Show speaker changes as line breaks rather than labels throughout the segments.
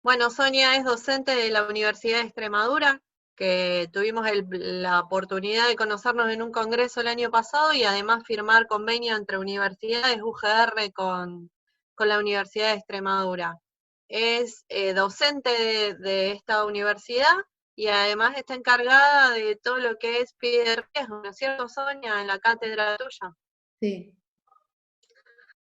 Bueno, Sonia es docente de la Universidad de Extremadura, que tuvimos la oportunidad de conocernos en un congreso el año pasado y además firmar convenio entre universidades UGR con la Universidad de Extremadura. Es docente de esta universidad y además está encargada de todo lo que es pie de riesgo, ¿no es cierto, Sonia? En la cátedra tuya.
Sí.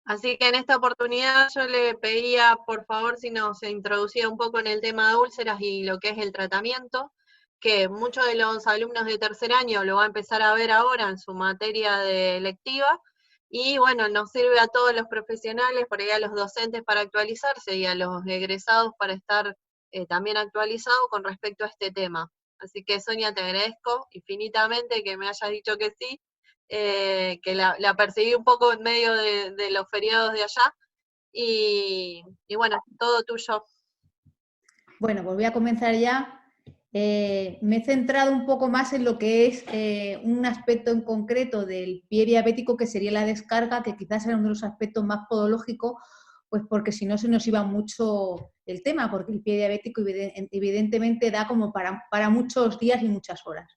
Así que en esta oportunidad yo le pedía, por favor, si nos introducía un poco en el tema de úlceras y lo que es el tratamiento, que muchos de los alumnos de tercer año lo va a empezar a ver ahora en su materia de electiva, y bueno, nos sirve a todos los profesionales, por ahí a los docentes para actualizarse y a los egresados para estar también actualizados con respecto a este tema. Así que Sonia, te agradezco infinitamente que me hayas dicho que sí, que la perseguí un poco en medio de los feriados de allá, y bueno, todo tuyo.
Bueno, pues voy a comenzar ya. Me he centrado un poco más en lo que es un aspecto en concreto del pie diabético, que sería la descarga, que quizás era uno de los aspectos más podológicos, pues porque si no se nos iba mucho el tema, porque el pie diabético evidentemente da como para muchos días y muchas horas.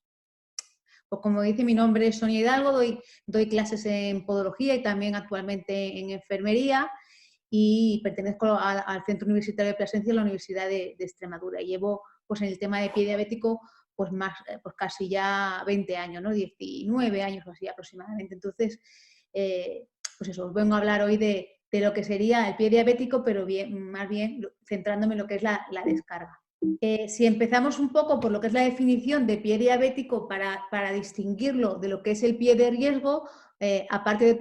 Pues como dice, mi nombre es Sonia Hidalgo, doy clases en podología y también actualmente en enfermería, y pertenezco al Centro Universitario de Plasencia de la Universidad de Extremadura. Y llevo pues en el tema de pie diabético pues pues casi ya 20 años, ¿no? 19 años o así aproximadamente. Entonces, pues eso, os vengo a hablar hoy de lo que sería el pie diabético, pero más bien centrándome en lo que es la descarga. Si empezamos un poco por lo que es la definición de pie diabético para distinguirlo de lo que es el pie de riesgo, aparte de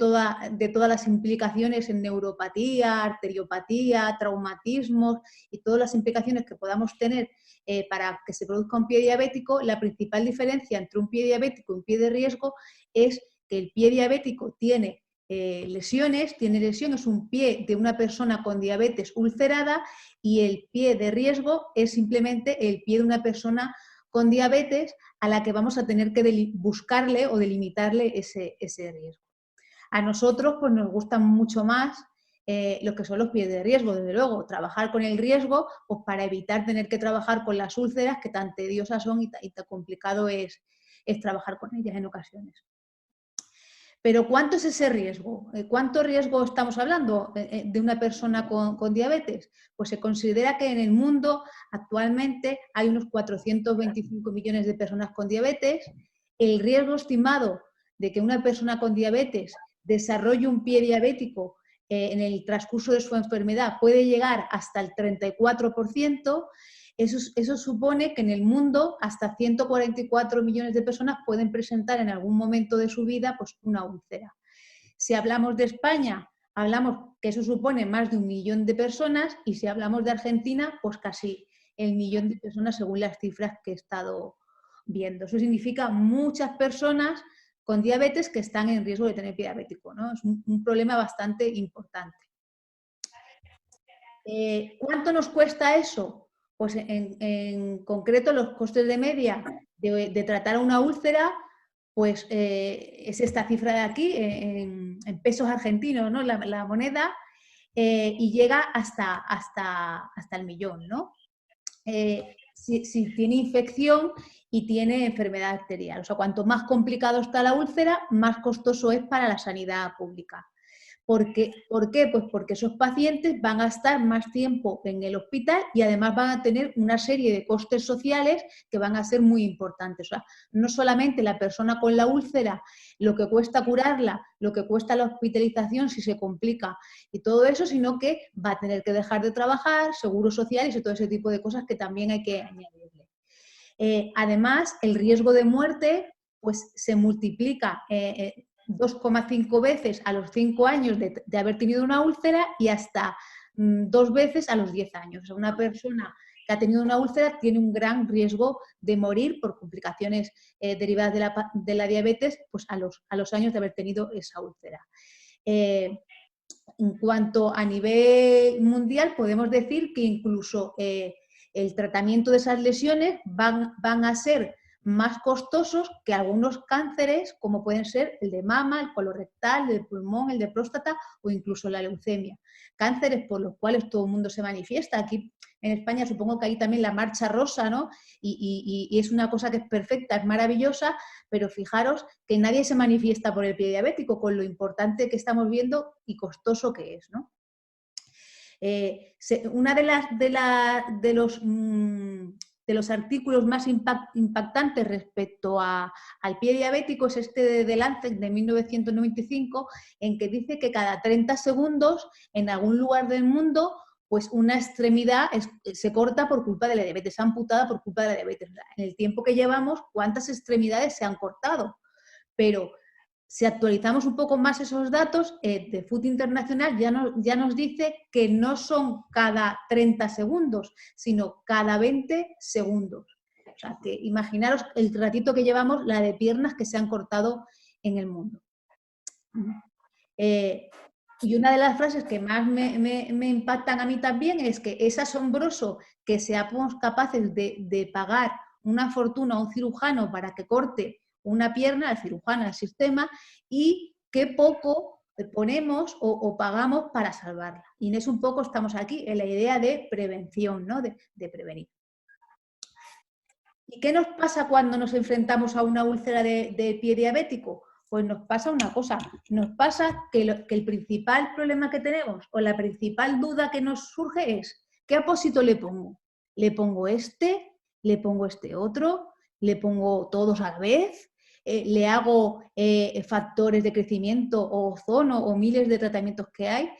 todas las implicaciones en neuropatía, arteriopatía, traumatismos y todas las implicaciones que podamos tener para que se produzca un pie diabético, la principal diferencia entre un pie diabético y un pie de riesgo es que el pie diabético tiene lesiones, es un pie de una persona con diabetes ulcerada, y el pie de riesgo es simplemente el pie de una persona con diabetes a la que vamos a tener que buscarle o delimitarle ese riesgo. A nosotros pues nos gustan mucho más lo que son los pies de riesgo, desde luego, trabajar con el riesgo pues para evitar tener que trabajar con las úlceras, que tan tediosas son y tan complicado es trabajar con ellas en ocasiones. Pero ¿cuánto es ese riesgo? ¿Cuánto riesgo estamos hablando de una persona con diabetes? Pues se considera que en el mundo actualmente hay unos 425 millones de personas con diabetes. El riesgo estimado de que una persona con diabetes desarrolle un pie diabético en el transcurso de su enfermedad puede llegar hasta el 34%. Eso supone que en el mundo hasta 144 millones de personas pueden presentar en algún momento de su vida pues, una úlcera. Si hablamos de España, hablamos que eso supone más de 1 millón de personas, y si hablamos de Argentina, pues casi el millón de personas según las cifras que he estado viendo. Eso significa muchas personas con diabetes que están en riesgo de tener pie diabético, ¿no? Es un problema bastante importante. ¿Cuánto nos cuesta eso? Pues en concreto los costes de media de tratar una úlcera, pues es esta cifra de aquí, en pesos argentinos, ¿no? La moneda, y llega hasta el millón, ¿no? Si tiene infección y tiene enfermedad arterial. O sea, cuanto más complicado está la úlcera, más costoso es para la sanidad pública. ¿Por qué? Pues porque esos pacientes van a estar más tiempo en el hospital y además van a tener una serie de costes sociales que van a ser muy importantes. O sea, no solamente la persona con la úlcera, lo que cuesta curarla, lo que cuesta la hospitalización si se complica y todo eso, sino que va a tener que dejar de trabajar, seguros sociales y todo ese tipo de cosas que también hay que añadirle. Además, el riesgo de muerte pues, se multiplica 2,5 veces a los 5 años de haber tenido una úlcera y hasta 2 veces a los 10 años. O sea, una persona que ha tenido una úlcera tiene un gran riesgo de morir por complicaciones derivadas de la diabetes pues a los años de haber tenido esa úlcera. En cuanto a nivel mundial, podemos decir que incluso el tratamiento de esas lesiones van a ser más costosos que algunos cánceres, como pueden ser el de mama, el colorectal, el de pulmón, el de próstata o incluso la leucemia. Cánceres por los cuales todo el mundo se manifiesta. Aquí en España supongo que hay también la marcha rosa, ¿no? Y es una cosa que es perfecta, es maravillosa, pero fijaros que nadie se manifiesta por el pie diabético, con lo importante que estamos viendo y costoso que es, ¿no? Una de los artículos más impactantes respecto al pie diabético es este de Lancet de 1995, en que dice que cada 30 segundos en algún lugar del mundo pues una extremidad se corta por culpa de la diabetes, amputada por culpa de la diabetes. En el tiempo que llevamos, ¿cuántas extremidades se han cortado? Pero si actualizamos un poco más esos datos, de Food International ya nos dice que no son cada 30 segundos, sino cada 20 segundos. O sea, que imaginaros el ratito que llevamos, la de piernas que se han cortado en el mundo. Y una de las frases que más me impactan a mí también es que es asombroso que seamos capaces de pagar una fortuna a un cirujano para que corte una pierna, al cirujano, al sistema, y qué poco ponemos o pagamos para salvarla. Y en eso un poco estamos aquí, en la idea de prevención, ¿no? de prevenir. ¿Y qué nos pasa cuando nos enfrentamos a una úlcera de pie diabético? Pues nos pasa una cosa, nos pasa que el principal problema que tenemos o la principal duda que nos surge es, ¿qué apósito le pongo? ¿Le pongo este? ¿Le pongo este otro? ¿Le pongo todos a la vez? ¿Le hago factores de crecimiento o ozono o miles de tratamientos que hay?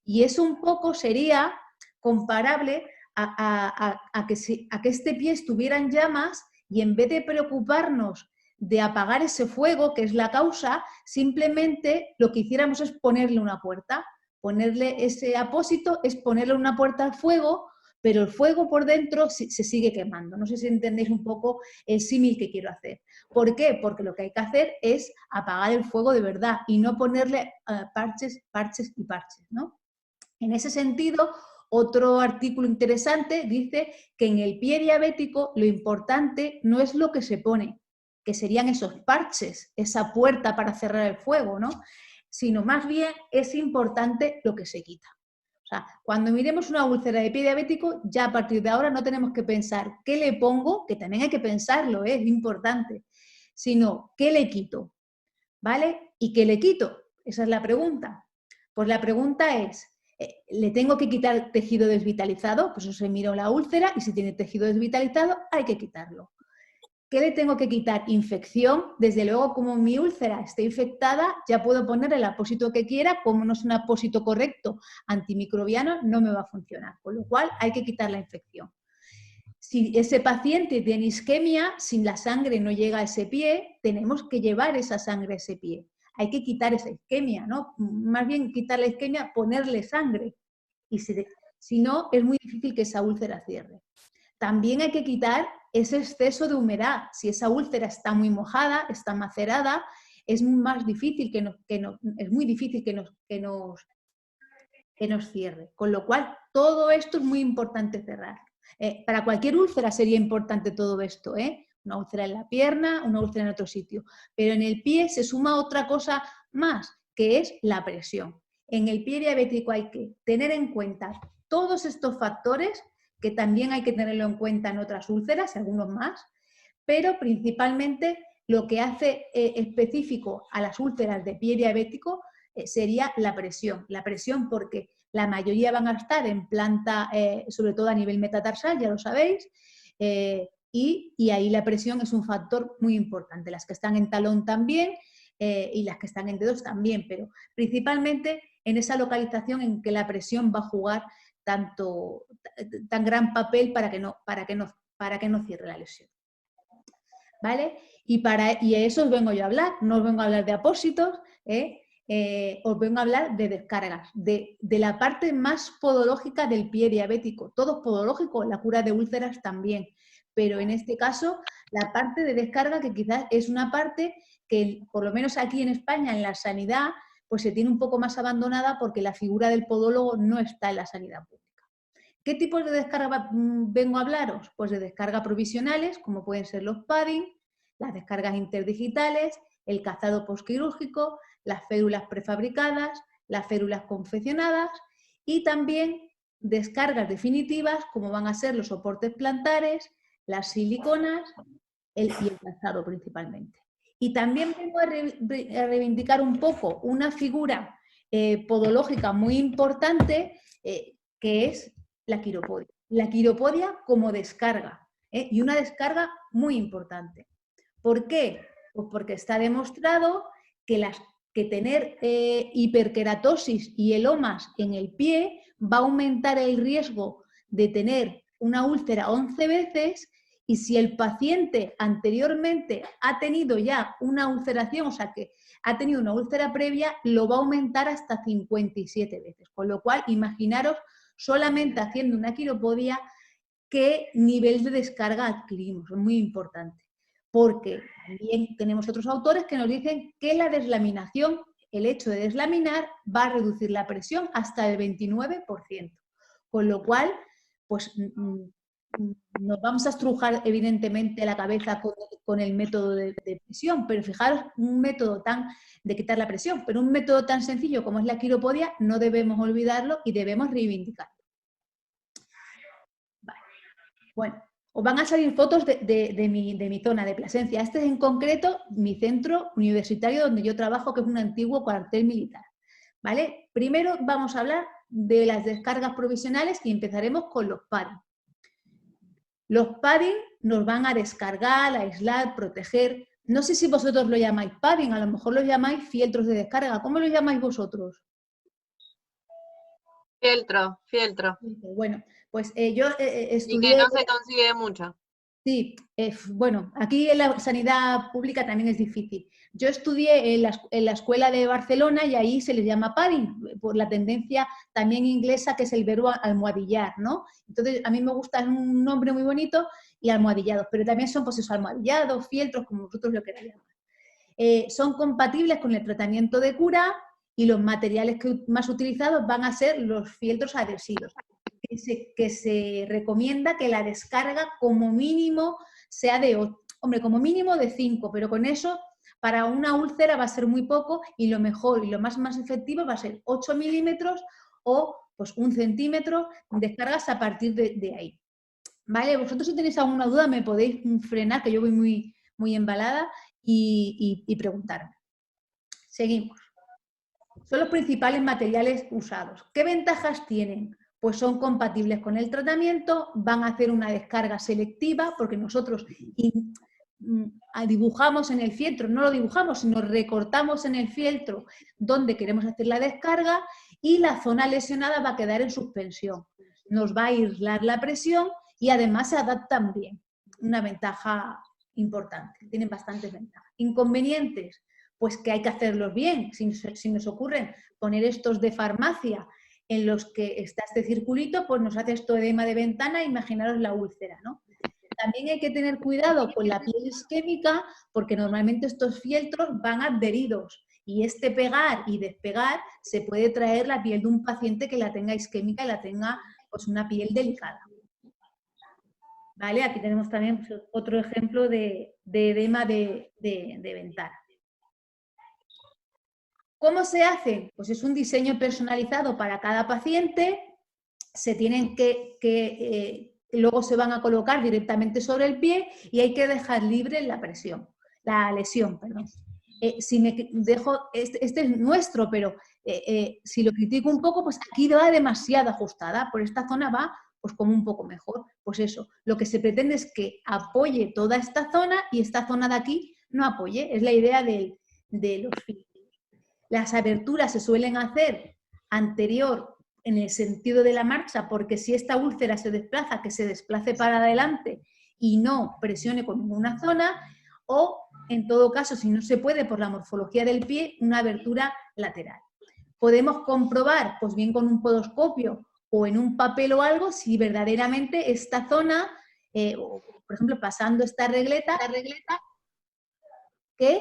Y eso un poco sería comparable a que este pie estuviera en llamas y en vez de preocuparnos de apagar ese fuego, que es la causa, simplemente lo que hiciéramos es ponerle una puerta. Ponerle ese apósito es ponerle una puerta al fuego, pero el fuego por dentro se sigue quemando. No sé si entendéis un poco el símil que quiero hacer. ¿Por qué? Porque lo que hay que hacer es apagar el fuego de verdad y no ponerle parches, parches y parches, ¿no? En ese sentido, otro artículo interesante dice que en el pie diabético lo importante no es lo que se pone, que serían esos parches, esa puerta para cerrar el fuego, ¿no? Sino más bien es importante lo que se quita. O sea, cuando miremos una úlcera de pie diabético, ya a partir de ahora no tenemos que pensar qué le pongo, que también hay que pensarlo, es importante, sino qué le quito, ¿vale? ¿Y qué le quito? Esa es la pregunta. Pues la pregunta es, ¿le tengo que quitar tejido desvitalizado? Pues eso se mira la úlcera y si tiene tejido desvitalizado hay que quitarlo. ¿Qué le tengo que quitar? Infección. Desde luego, como mi úlcera esté infectada, ya puedo poner el apósito que quiera, como no es un apósito correcto antimicrobiano, no me va a funcionar. Con lo cual hay que quitar la infección. Si ese paciente tiene isquemia, si la sangre no llega a ese pie, tenemos que llevar esa sangre a ese pie. Hay que quitar esa isquemia, ¿no? Más bien quitar la isquemia, ponerle sangre. Y si no, es muy difícil que esa úlcera cierre. También hay que quitar ese exceso de humedad. Si esa úlcera está muy mojada, está macerada, es más difícil es muy difícil que nos cierre. Con lo cual, todo esto es muy importante cerrar. Para cualquier úlcera sería importante todo esto, una úlcera en la pierna, una úlcera en otro sitio. Pero en el pie se suma otra cosa más, que es la presión. En el pie diabético hay que tener en cuenta todos estos factores, que también hay que tenerlo en cuenta en otras úlceras, algunos más, pero principalmente lo que hace específico a las úlceras de pie diabético sería la presión. La presión porque la mayoría van a estar en planta, sobre todo a nivel metatarsal, ya lo sabéis, y ahí la presión es un factor muy importante. Las que están en talón también y las que están en dedos también, pero principalmente en esa localización en que la presión va a jugar tan gran papel para que no cierre la lesión. ¿Vale? Y a eso os vengo yo a hablar, no os vengo a hablar de apósitos, os vengo a hablar de descargas, de la parte más podológica del pie diabético. Todo es podológico, la cura de úlceras también, pero en este caso la parte de descarga, que quizás es una parte que por lo menos aquí en España en la sanidad pues se tiene un poco más abandonada porque la figura del podólogo no está en la sanidad pública. ¿Qué tipos de descarga vengo a hablaros? Pues de descarga provisionales, como pueden ser los padding, las descargas interdigitales, el calzado postquirúrgico, las férulas prefabricadas, las férulas confeccionadas y también descargas definitivas como van a ser los soportes plantares, las siliconas y el calzado principalmente. Y también vengo a reivindicar un poco una figura podológica muy importante que es la quiropodia. La quiropodia como descarga, y una descarga muy importante. ¿Por qué? Pues porque está demostrado que tener hiperkeratosis y elomas en el pie va a aumentar el riesgo de tener una úlcera 11 veces, y si el paciente anteriormente ha tenido ya una ulceración, o sea que ha tenido una úlcera previa, lo va a aumentar hasta 57 veces. Con lo cual, imaginaros solamente haciendo una quiropodia qué nivel de descarga adquirimos. Es muy importante. Porque también tenemos otros autores que nos dicen que la deslaminación, el hecho de deslaminar, va a reducir la presión hasta el 29%. Con lo cual, pues nos vamos a estrujar evidentemente la cabeza con el método de presión, pero fijaros, un método de quitar la presión, pero un método tan sencillo como es la quiropodia, no debemos olvidarlo y debemos reivindicarlo. Vale. Bueno, os van a salir fotos de mi zona de Plasencia. Este es en concreto mi centro universitario donde yo trabajo, que es un antiguo cuartel militar. ¿Vale? Primero vamos a hablar de las descargas provisionales y empezaremos con los padding. Los padding nos van a descargar, a aislar, proteger. No sé si vosotros lo llamáis padding, a lo mejor lo llamáis fieltros de descarga. ¿Cómo lo llamáis vosotros?
Fieltro, fieltro.
Bueno, pues yo
Y que
estudié...
no se consigue mucho.
Sí, bueno, aquí en la sanidad pública también es difícil. Yo estudié en la escuela de Barcelona y ahí se les llama padding, por la tendencia también inglesa que es el verbo almohadillar, ¿no? Entonces, a mí me gusta, es un nombre muy bonito, y almohadillados, pero también son pues esos almohadillados, fieltros, como vosotros lo queráis llamar. Son compatibles con el tratamiento de cura y los materiales más utilizados van a ser los fieltros adhesivos. Que se recomienda que la descarga como mínimo sea de 8, hombre, como mínimo de 5, pero con eso para una úlcera va a ser muy poco, y lo mejor y lo más efectivo va a ser 8 milímetros o pues 1 centímetro, descargas a partir de ahí. ¿Vale? Vosotros, si tenéis alguna duda, me podéis frenar, que yo voy muy embalada, y preguntarme. Seguimos. Son los principales materiales usados. ¿Qué ventajas tienen? Pues son compatibles con el tratamiento, van a hacer una descarga selectiva, porque nosotros dibujamos en el fieltro, no lo dibujamos, sino recortamos en el fieltro donde queremos hacer la descarga, y la zona lesionada va a quedar en suspensión. Nos va a aislar la presión y además se adaptan bien. Una ventaja importante, tienen bastantes ventajas. Inconvenientes, pues que hay que hacerlos bien. Si nos ocurren poner estos de farmacia en los que está este circulito, pues nos hace esto edema de ventana, imaginaros la úlcera, ¿no? También hay que tener cuidado con la piel isquémica, porque normalmente estos fieltros van adheridos, y este pegar y despegar se puede traer la piel de un paciente que la tenga isquémica y la tenga pues una piel delicada. ¿Vale? Aquí tenemos también otro ejemplo de edema de ventana. ¿Cómo se hace? Pues es un diseño personalizado para cada paciente. Se tienen luego se van a colocar directamente sobre el pie y hay que dejar libre la lesión, perdón. Si me dejo, este es nuestro, pero si lo critico un poco, pues aquí va demasiado ajustada, por esta zona va pues como un poco mejor. Pues eso, lo que se pretende es que apoye toda esta zona y esta zona de aquí no apoye. Es la idea de los filtros. Las aberturas se suelen hacer anterior en el sentido de la marcha, porque si esta úlcera se desplaza, que se desplace para adelante y no presione con ninguna zona, o en todo caso, si no se puede por la morfología del pie, una abertura lateral. Podemos comprobar, pues bien con un podoscopio o en un papel o algo, si verdaderamente esta zona, por ejemplo, pasando esta regleta, que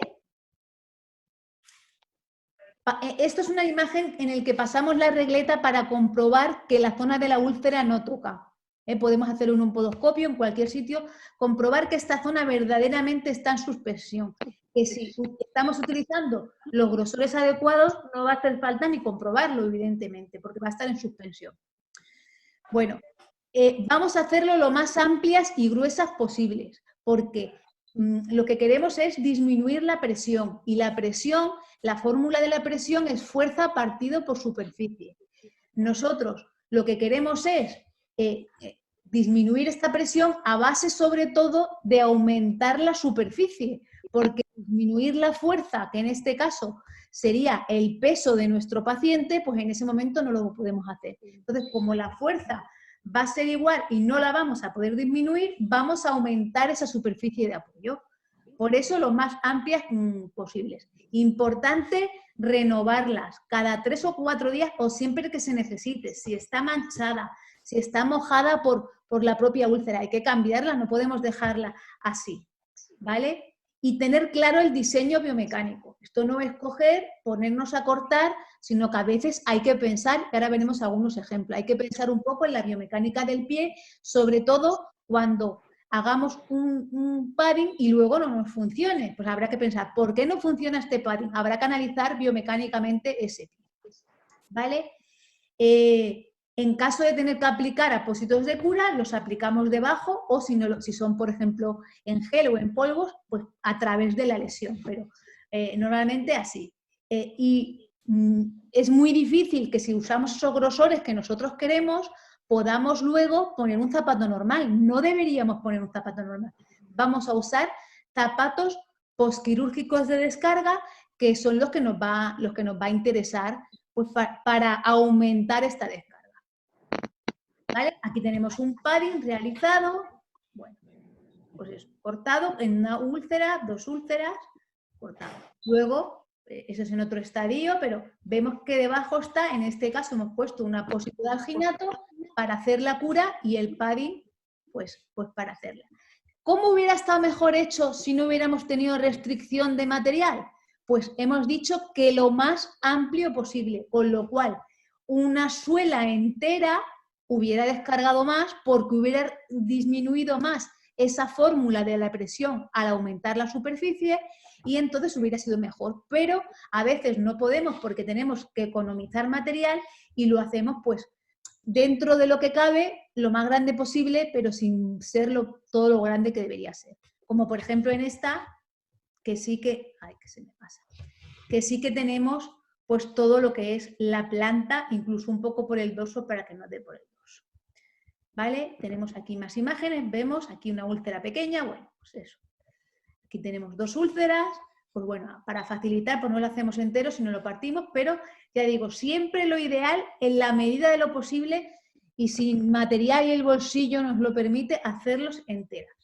esto es una imagen en la que pasamos la regleta para comprobar que la zona de la úlcera no toca. Podemos hacerlo en un podoscopio, en cualquier sitio, comprobar que esta zona verdaderamente está en suspensión. Que si estamos utilizando los grosores adecuados, no va a hacer falta ni comprobarlo, evidentemente, porque va a estar en suspensión. Bueno, vamos a hacerlo lo más amplias y gruesas posibles, porque lo que queremos es disminuir la presión, y la presión, la fórmula de la presión es fuerza partido por superficie. Nosotros lo que queremos es disminuir esta presión a base sobre todo de aumentar la superficie, porque disminuir la fuerza, que en este caso sería el peso de nuestro paciente, pues en ese momento no lo podemos hacer. Entonces, como la fuerza va a ser igual y no la vamos a poder disminuir, vamos a aumentar esa superficie de apoyo. Por eso lo más amplias posibles. Importante renovarlas cada 3 o 4 días o siempre que se necesite. Si está manchada, si está mojada por la propia úlcera, hay que cambiarla, no podemos dejarla así, ¿vale? Y tener claro el diseño biomecánico. Esto no es coger, ponernos a cortar, sino que a veces hay que pensar, y ahora veremos algunos ejemplos, hay que pensar un poco en la biomecánica del pie, sobre todo cuando hagamos un padding y luego no nos funcione. Pues habrá que pensar, ¿por qué no funciona este padding? Habrá que analizar biomecánicamente ese pie, ¿vale? En caso de tener que aplicar apósitos de cura, los aplicamos debajo o si son, por ejemplo, en gel o en polvos, pues a través de la lesión, pero normalmente así. Es muy difícil que si usamos esos grosores que nosotros queremos, podamos luego poner un zapato normal. No deberíamos poner un zapato normal. Vamos a usar zapatos posquirúrgicos de descarga, que son los que nos va a interesar pues, para aumentar esta descarga. ¿Vale? Aquí tenemos un padding realizado, bueno, pues es cortado en una úlcera, 2 úlceras, cortado. Luego, eso es en otro estadio, pero vemos que debajo está, en este caso hemos puesto un apósito de alginato para hacer la cura y el padding, pues para hacerla. ¿Cómo hubiera estado mejor hecho si no hubiéramos tenido restricción de material? Pues hemos dicho que lo más amplio posible, con lo cual una suela entera hubiera descargado más porque hubiera disminuido más esa fórmula de la presión al aumentar la superficie y entonces hubiera sido mejor. Pero a veces no podemos porque tenemos que economizar material y lo hacemos pues dentro de lo que cabe, lo más grande posible, pero sin ser todo lo grande que debería ser. Como por ejemplo en esta, que sí que... Ay, que se me pasa. Que sí que tenemos pues todo lo que es la planta, incluso un poco por el dorso para que no dé por el dorso. ¿Vale? Tenemos aquí más imágenes, vemos aquí una úlcera pequeña, bueno, pues eso. Aquí tenemos 2 úlceras, pues bueno, para facilitar, pues no lo hacemos entero, sino lo partimos, pero ya digo, siempre lo ideal, en la medida de lo posible, y si material y el bolsillo nos lo permite, hacerlos enteras.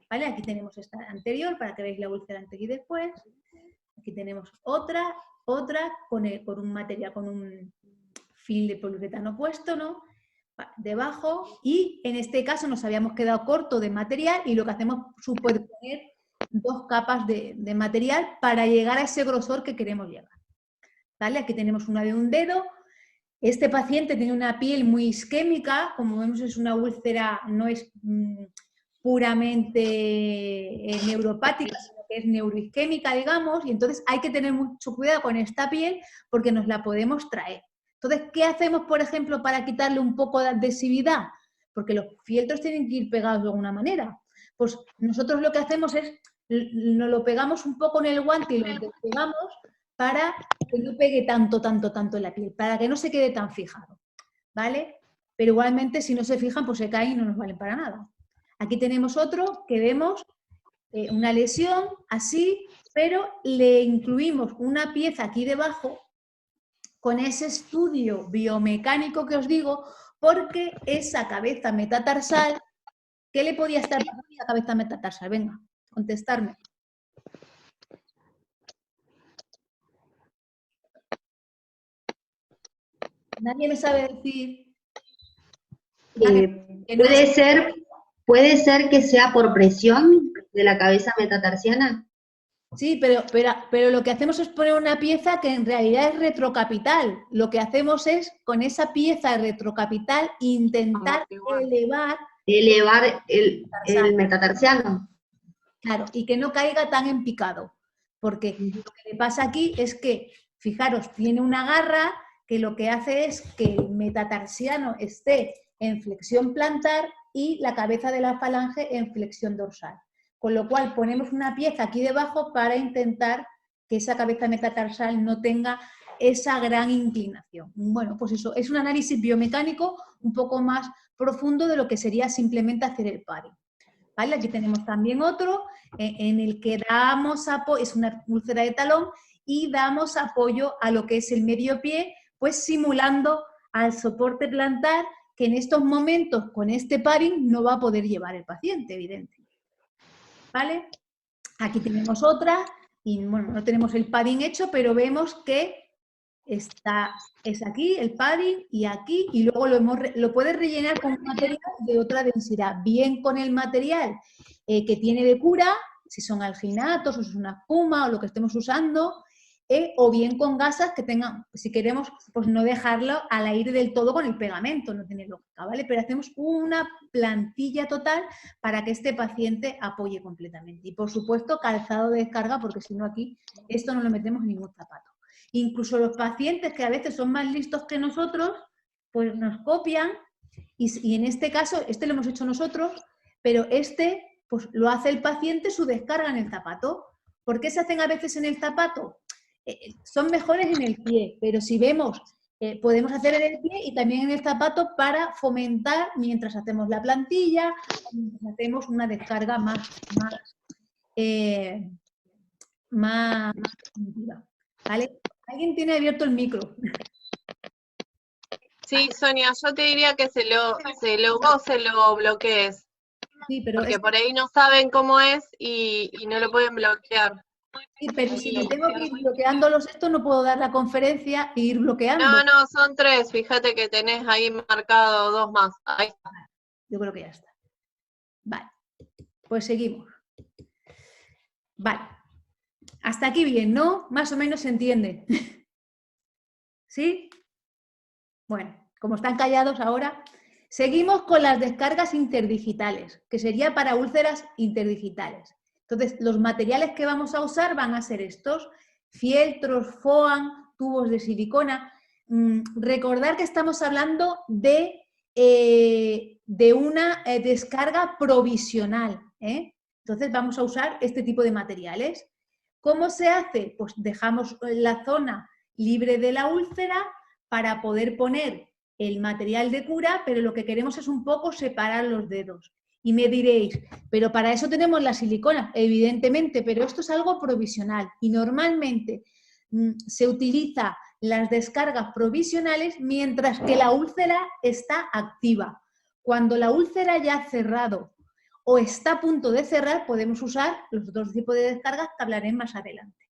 ¿Vale? Aquí tenemos esta anterior, para que veáis la úlcera antes y después. Aquí tenemos otra con un material, con un film de poliuretano puesto, ¿no? Debajo, y en este caso nos habíamos quedado corto de material y lo que hacemos es superponer 2 capas de material para llegar a ese grosor que queremos llegar. ¿Vale? Aquí tenemos una de un dedo. Este paciente tiene una piel muy isquémica, como vemos es una úlcera, no es puramente neuropática, sino que es neuroisquémica, digamos, y entonces hay que tener mucho cuidado con esta piel porque nos la podemos traer. Entonces, ¿qué hacemos, por ejemplo, para quitarle un poco de adhesividad? Porque los fieltros tienen que ir pegados de alguna manera. Pues nosotros lo que hacemos es, nos lo pegamos un poco en el guante y lo despegamos para que no pegue tanto en la piel, para que no se quede tan fijado, ¿vale? Pero igualmente, si no se fijan, pues se caen y no nos valen para nada. Aquí tenemos otro que vemos una lesión así, pero le incluimos una pieza aquí debajo con ese estudio biomecánico que os digo, porque esa cabeza metatarsal, ¿qué le podía estar pasando a esa cabeza metatarsal? Venga, contestarme. Nadie me sabe decir.
Puede ser que sea por presión de la cabeza metatarsiana.
Sí, pero lo que hacemos es poner una pieza que en realidad es retrocapital. Lo que hacemos es, con esa pieza retrocapital, intentar
Amortiguar.
elevar
Elevar
el
el
tarsal.
metatarsiano.
Claro, y que no caiga tan en picado. Porque lo que le pasa aquí es que, fijaros, tiene una garra que lo que hace es que el metatarsiano esté en flexión plantar y la cabeza de la falange en flexión dorsal. Con lo cual ponemos una pieza aquí debajo para intentar que esa cabeza metatarsal no tenga esa gran inclinación. Bueno, pues eso es un análisis biomecánico un poco más profundo de lo que sería simplemente hacer el paring. ¿Vale? Aquí tenemos también otro en el que damos apoyo, es una úlcera de talón, y damos apoyo a lo que es el medio pie, pues simulando al soporte plantar que en estos momentos con este paring no va a poder llevar el paciente, evidente. ¿Vale? Aquí tenemos otra, y bueno, no tenemos el padding hecho, pero vemos que es aquí el padding y aquí, y luego lo puedes rellenar con un material de otra densidad, bien con el material que tiene de cura, si son alginatos o si es una espuma o lo que estemos usando, o bien con gasas que tengan, si queremos, pues no dejarlo al aire del todo con el pegamento, no tiene lógica, ¿vale? Pero hacemos una plantilla total para que este paciente apoye completamente. Y por supuesto, calzado de descarga, porque si no aquí esto no lo metemos en ningún zapato. Incluso los pacientes que a veces son más listos que nosotros, pues nos copian y en este caso, este lo hemos hecho nosotros, pero este pues lo hace el paciente su descarga en el zapato. ¿Por qué se hacen a veces en el zapato? Son mejores en el pie, pero si vemos, podemos hacer en el pie y también en el zapato para fomentar mientras hacemos la plantilla, mientras hacemos una descarga más definitiva. ¿Vale? ¿Alguien tiene abierto el micro?
Sí, Sonia, yo te diría que se lo bloquees,
Sí, pero
porque por ahí no saben cómo es y no lo pueden bloquear.
sí, pero si me tengo que ir bloqueándolos esto, no puedo dar la conferencia e ir bloqueando.
No, son 3, fíjate que tenés ahí marcado 2 más. Ahí está.
Yo creo que ya está. Vale, pues seguimos. Vale, hasta aquí bien, ¿no? Más o menos se entiende. ¿Sí? Bueno, como están callados ahora, seguimos con las descargas interdigitales, que sería para úlceras interdigitales. Entonces, los materiales que vamos a usar van a ser estos: fieltros, foam, tubos de silicona. Recordar que estamos hablando de una descarga provisional, ¿eh? Entonces, vamos a usar este tipo de materiales. ¿Cómo se hace? Pues dejamos la zona libre de la úlcera para poder poner el material de cura, pero lo que queremos es un poco separar los dedos. Y me diréis, pero para eso tenemos la silicona, evidentemente, pero esto es algo provisional y normalmente se utiliza las descargas provisionales mientras que la úlcera está activa. Cuando la úlcera ya ha cerrado o está a punto de cerrar, podemos usar los otros tipos de descargas que hablaré más adelante.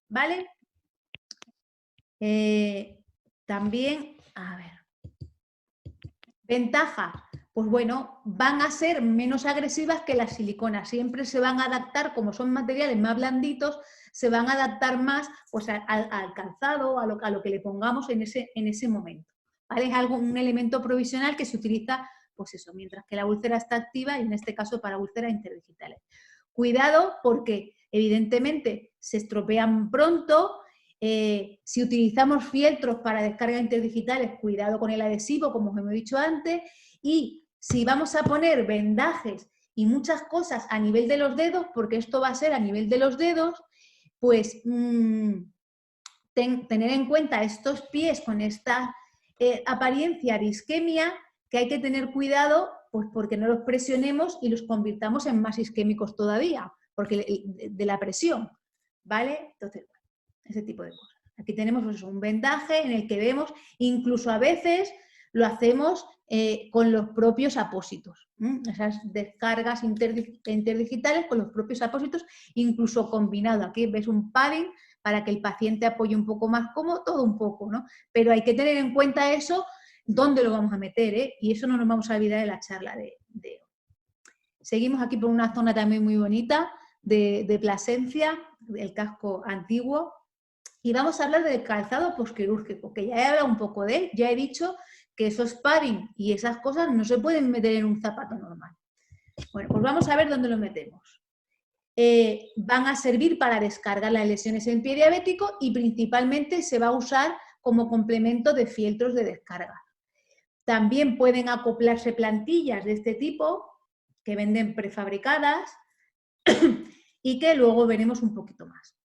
¿Vale? También, a ver, ventaja, pues bueno, van a ser menos agresivas que las siliconas, siempre se van a adaptar, como son materiales más blanditos, se van a adaptar más pues, al calzado, a lo que le pongamos en ese momento. ¿Vale? Es un elemento provisional que se utiliza, pues eso, mientras que la úlcera está activa y en este caso para úlceras interdigitales. Cuidado porque evidentemente se estropean pronto. Si utilizamos fieltros para descargas interdigitales, cuidado con el adhesivo, como os hemos dicho antes, y si vamos a poner vendajes y muchas cosas a nivel de los dedos, porque esto va a ser a nivel de los dedos, pues tener en cuenta estos pies con esta apariencia de isquemia, que hay que tener cuidado pues porque no los presionemos y los convirtamos en más isquémicos todavía, porque de la presión, ¿vale? Entonces, ese tipo de cosas. Aquí tenemos pues, un vendaje en el que vemos, incluso a veces lo hacemos con los propios apósitos. Esas descargas interdigitales con los propios apósitos, incluso combinado. Aquí ves un padding para que el paciente apoye un poco más cómodo, todo un poco, ¿no? Pero hay que tener en cuenta eso, dónde lo vamos a meter, y eso no nos vamos a olvidar en la charla de hoy. Seguimos aquí por una zona también muy bonita, de Plasencia, el casco antiguo, y vamos a hablar del calzado posquirúrgico, que ya he hablado un poco de él, ya he dicho que esos padding y esas cosas no se pueden meter en un zapato normal. Bueno, pues vamos a ver dónde lo metemos. Van a servir para descargar las lesiones en pie diabético y principalmente se va a usar como complemento de fieltros de descarga. También pueden acoplarse plantillas de este tipo que venden prefabricadas y que luego veremos un poquito más,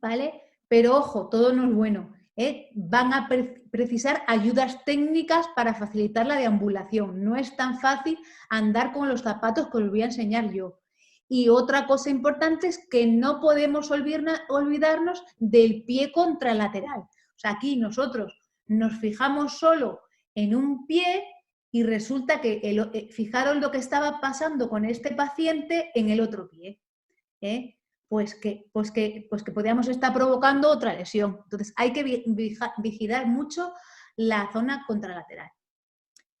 ¿vale? Pero ojo, todo no es bueno, ¿eh? Van a precisar ayudas técnicas para facilitar la deambulación. No es tan fácil andar con los zapatos que os voy a enseñar yo. Y otra cosa importante es que no podemos olvidarnos del pie contralateral. O sea, aquí nosotros nos fijamos solo en un pie y resulta que, fijaros lo que estaba pasando con este paciente en el otro pie, ¿eh? Pues que podríamos estar provocando otra lesión. Entonces hay que vigilar mucho la zona contralateral.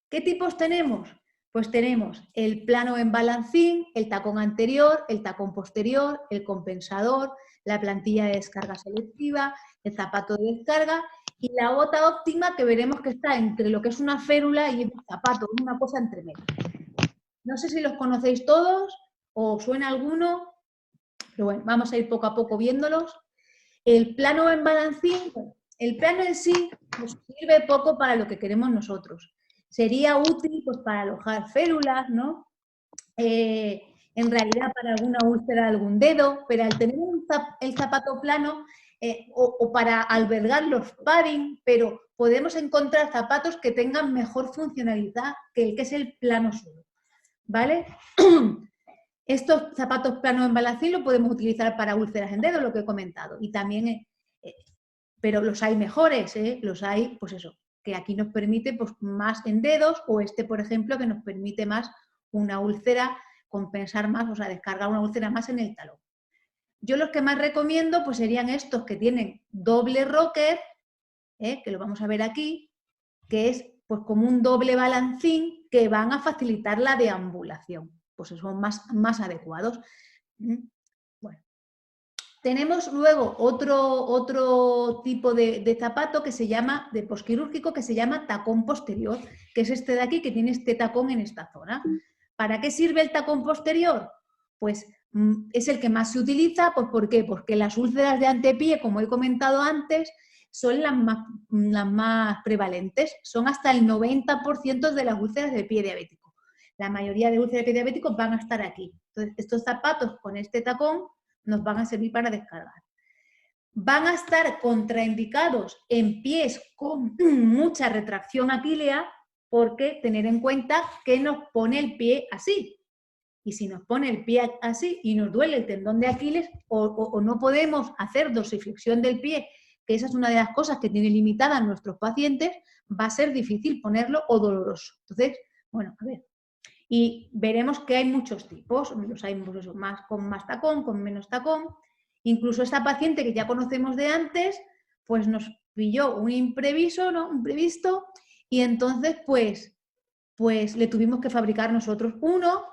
¿Qué tipos tenemos? Pues tenemos el plano en balancín, el tacón anterior, el tacón posterior, el compensador, la plantilla de descarga selectiva, el zapato de descarga y la bota óptima, que veremos que está entre lo que es una férula y un zapato, una cosa entre medio. No sé si los conocéis todos o suena alguno, pero bueno, vamos a ir poco a poco viéndolos. El plano en balancín, el plano en sí nos sirve poco para lo que queremos nosotros. Sería útil pues, para alojar férulas, ¿no? En realidad para alguna úlcera de algún dedo, pero al tener el zapato plano o para albergar los padding, pero podemos encontrar zapatos que tengan mejor funcionalidad que el que es el plano solo, ¿vale? Estos zapatos planos en balancín los podemos utilizar para úlceras en dedo, lo que he comentado, y también, pero los hay mejores, los hay, pues eso, que aquí nos permite pues, más en dedos, o este, por ejemplo, que nos permite más una úlcera, compensar más, o sea, descargar una úlcera más en el talón. Yo los que más recomiendo pues serían estos que tienen doble rocker, que lo vamos a ver aquí, que es pues como un doble balancín que van a facilitar la deambulación. Pues son más adecuados. Bueno. Tenemos luego otro tipo de zapato que se llama, de posquirúrgico, que se llama tacón posterior, que es este de aquí, que tiene este tacón en esta zona. ¿Para qué sirve el tacón posterior? Pues es el que más se utiliza, pues ¿por qué? Porque las úlceras de antepié, como he comentado antes, son las más prevalentes, son hasta el 90% de las úlceras de pie diabético. La mayoría de úlceras de pie diabético van a estar aquí. Entonces, estos zapatos con este tacón nos van a servir para descargar. Van a estar contraindicados en pies con mucha retracción aquilea, porque tener en cuenta que nos pone el pie así. Y si nos pone el pie así y nos duele el tendón de Aquiles o no podemos hacer dorsiflexión del pie, que esa es una de las cosas que tiene limitada a nuestros pacientes, va a ser difícil ponerlo o doloroso. Entonces, bueno, a ver. Y veremos que hay muchos tipos, los hay más con más tacón, con menos tacón. Incluso esta paciente que ya conocemos de antes, pues nos pilló un imprevisto, ¿no? Un imprevisto, y entonces pues le tuvimos que fabricar nosotros uno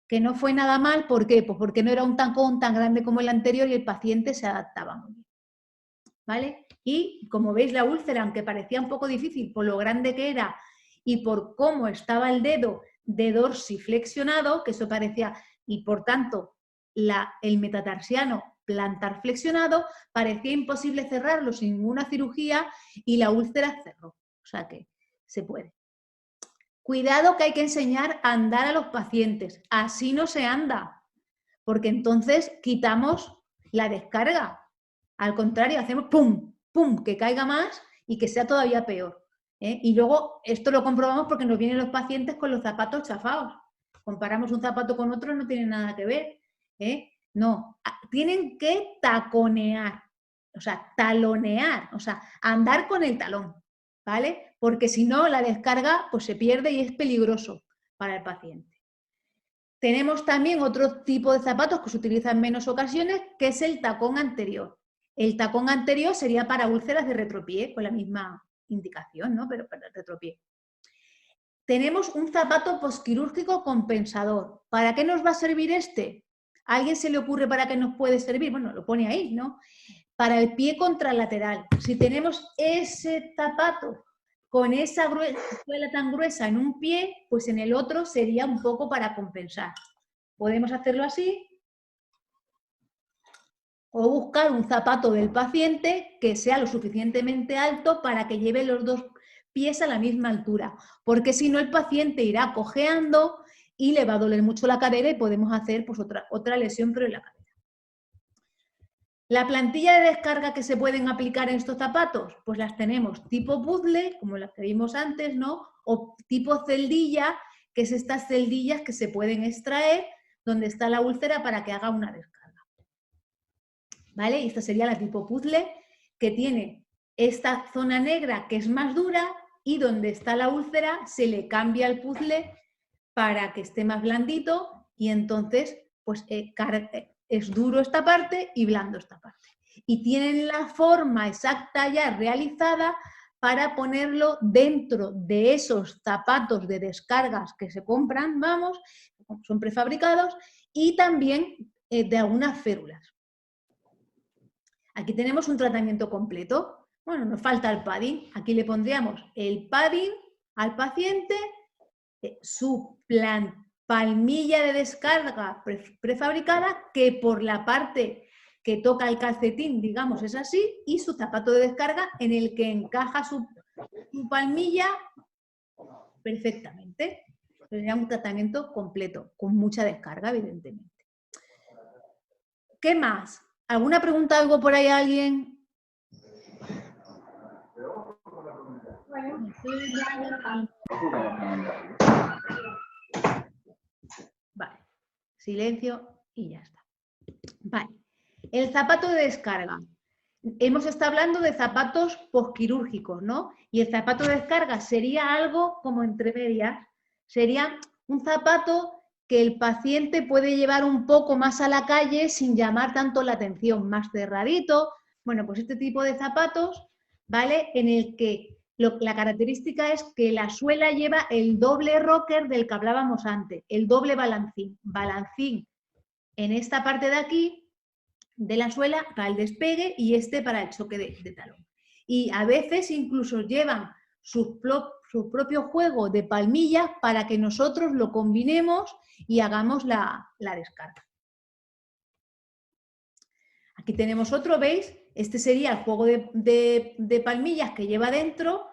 que no fue nada mal. ¿Por qué? Pues porque no era un tacón tan grande como el anterior y el paciente se adaptaba muy bien, ¿vale? Y como veis, la úlcera, aunque parecía un poco difícil por lo grande que era y por cómo estaba el dedo de dorsiflexionado, que eso parecía, y por tanto el metatarsiano plantar flexionado, parecía imposible cerrarlo sin ninguna cirugía y la úlcera cerró. O sea que se puede. Cuidado, que hay que enseñar a andar a los pacientes. Así no se anda, porque entonces quitamos la descarga. Al contrario, hacemos pum, pum, que caiga más y que sea todavía peor. Y luego esto lo comprobamos porque nos vienen los pacientes con los zapatos chafados. Comparamos un zapato con otro, no tiene nada que ver. No, tienen que taconear, o sea, talonear, o sea, andar con el talón, ¿vale? Porque si no, la descarga pues se pierde y es peligroso para el paciente. Tenemos también otro tipo de zapatos que se utiliza en menos ocasiones, que es el tacón anterior. El tacón anterior sería para úlceras de retropié, con la misma indicación, ¿no? Pero para el retropié. Tenemos un zapato posquirúrgico compensador. ¿Para qué nos va a servir este? ¿A alguien se le ocurre para qué nos puede servir? Bueno, lo pone ahí, ¿no? Para el pie contralateral. Si tenemos ese zapato con esa suela tan gruesa en un pie, pues en el otro sería un poco para compensar. Podemos hacerlo así. O buscar un zapato del paciente que sea lo suficientemente alto para que lleve los dos pies a la misma altura. Porque si no, el paciente irá cojeando y le va a doler mucho la cadera y podemos hacer pues, otra lesión, pero en la cadera. La plantilla de descarga que se pueden aplicar en estos zapatos, pues las tenemos tipo puzzle, como las que vimos antes, ¿no? O tipo celdilla, que es estas celdillas que se pueden extraer donde está la úlcera para que haga una descarga. ¿Vale? Y esta sería la tipo puzzle, que tiene esta zona negra que es más dura y donde está la úlcera se le cambia el puzzle para que esté más blandito y entonces pues es duro esta parte y blando esta parte. Y tienen la forma exacta ya realizada para ponerlo dentro de esos zapatos de descargas que se compran, vamos, son prefabricados, y también de algunas férulas. Aquí tenemos un tratamiento completo. Bueno, nos falta el padding. Aquí le pondríamos el padding al paciente, su palmilla de descarga prefabricada, que por la parte que toca el calcetín, digamos, es así, y su zapato de descarga en el que encaja su palmilla perfectamente. Sería un tratamiento completo, con mucha descarga, evidentemente. ¿Qué más? ¿Alguna pregunta, algo por ahí a alguien? Vale, silencio y ya está. Vale, el zapato de descarga. Hemos estado hablando de zapatos posquirúrgicos, ¿no? Y el zapato de descarga sería algo como entre medias. Sería un zapato que el paciente puede llevar un poco más a la calle sin llamar tanto la atención, más cerradito. Bueno, pues este tipo de zapatos, ¿vale? En el que la característica es que la suela lleva el doble rocker del que hablábamos antes, el doble balancín. Balancín en esta parte de aquí de la suela para el despegue y este para el choque de talón. Y a veces incluso llevan su propio juego de palmillas para que nosotros lo combinemos y hagamos la descarga. Aquí tenemos otro, ¿veis? Este sería el juego de palmillas que lleva dentro.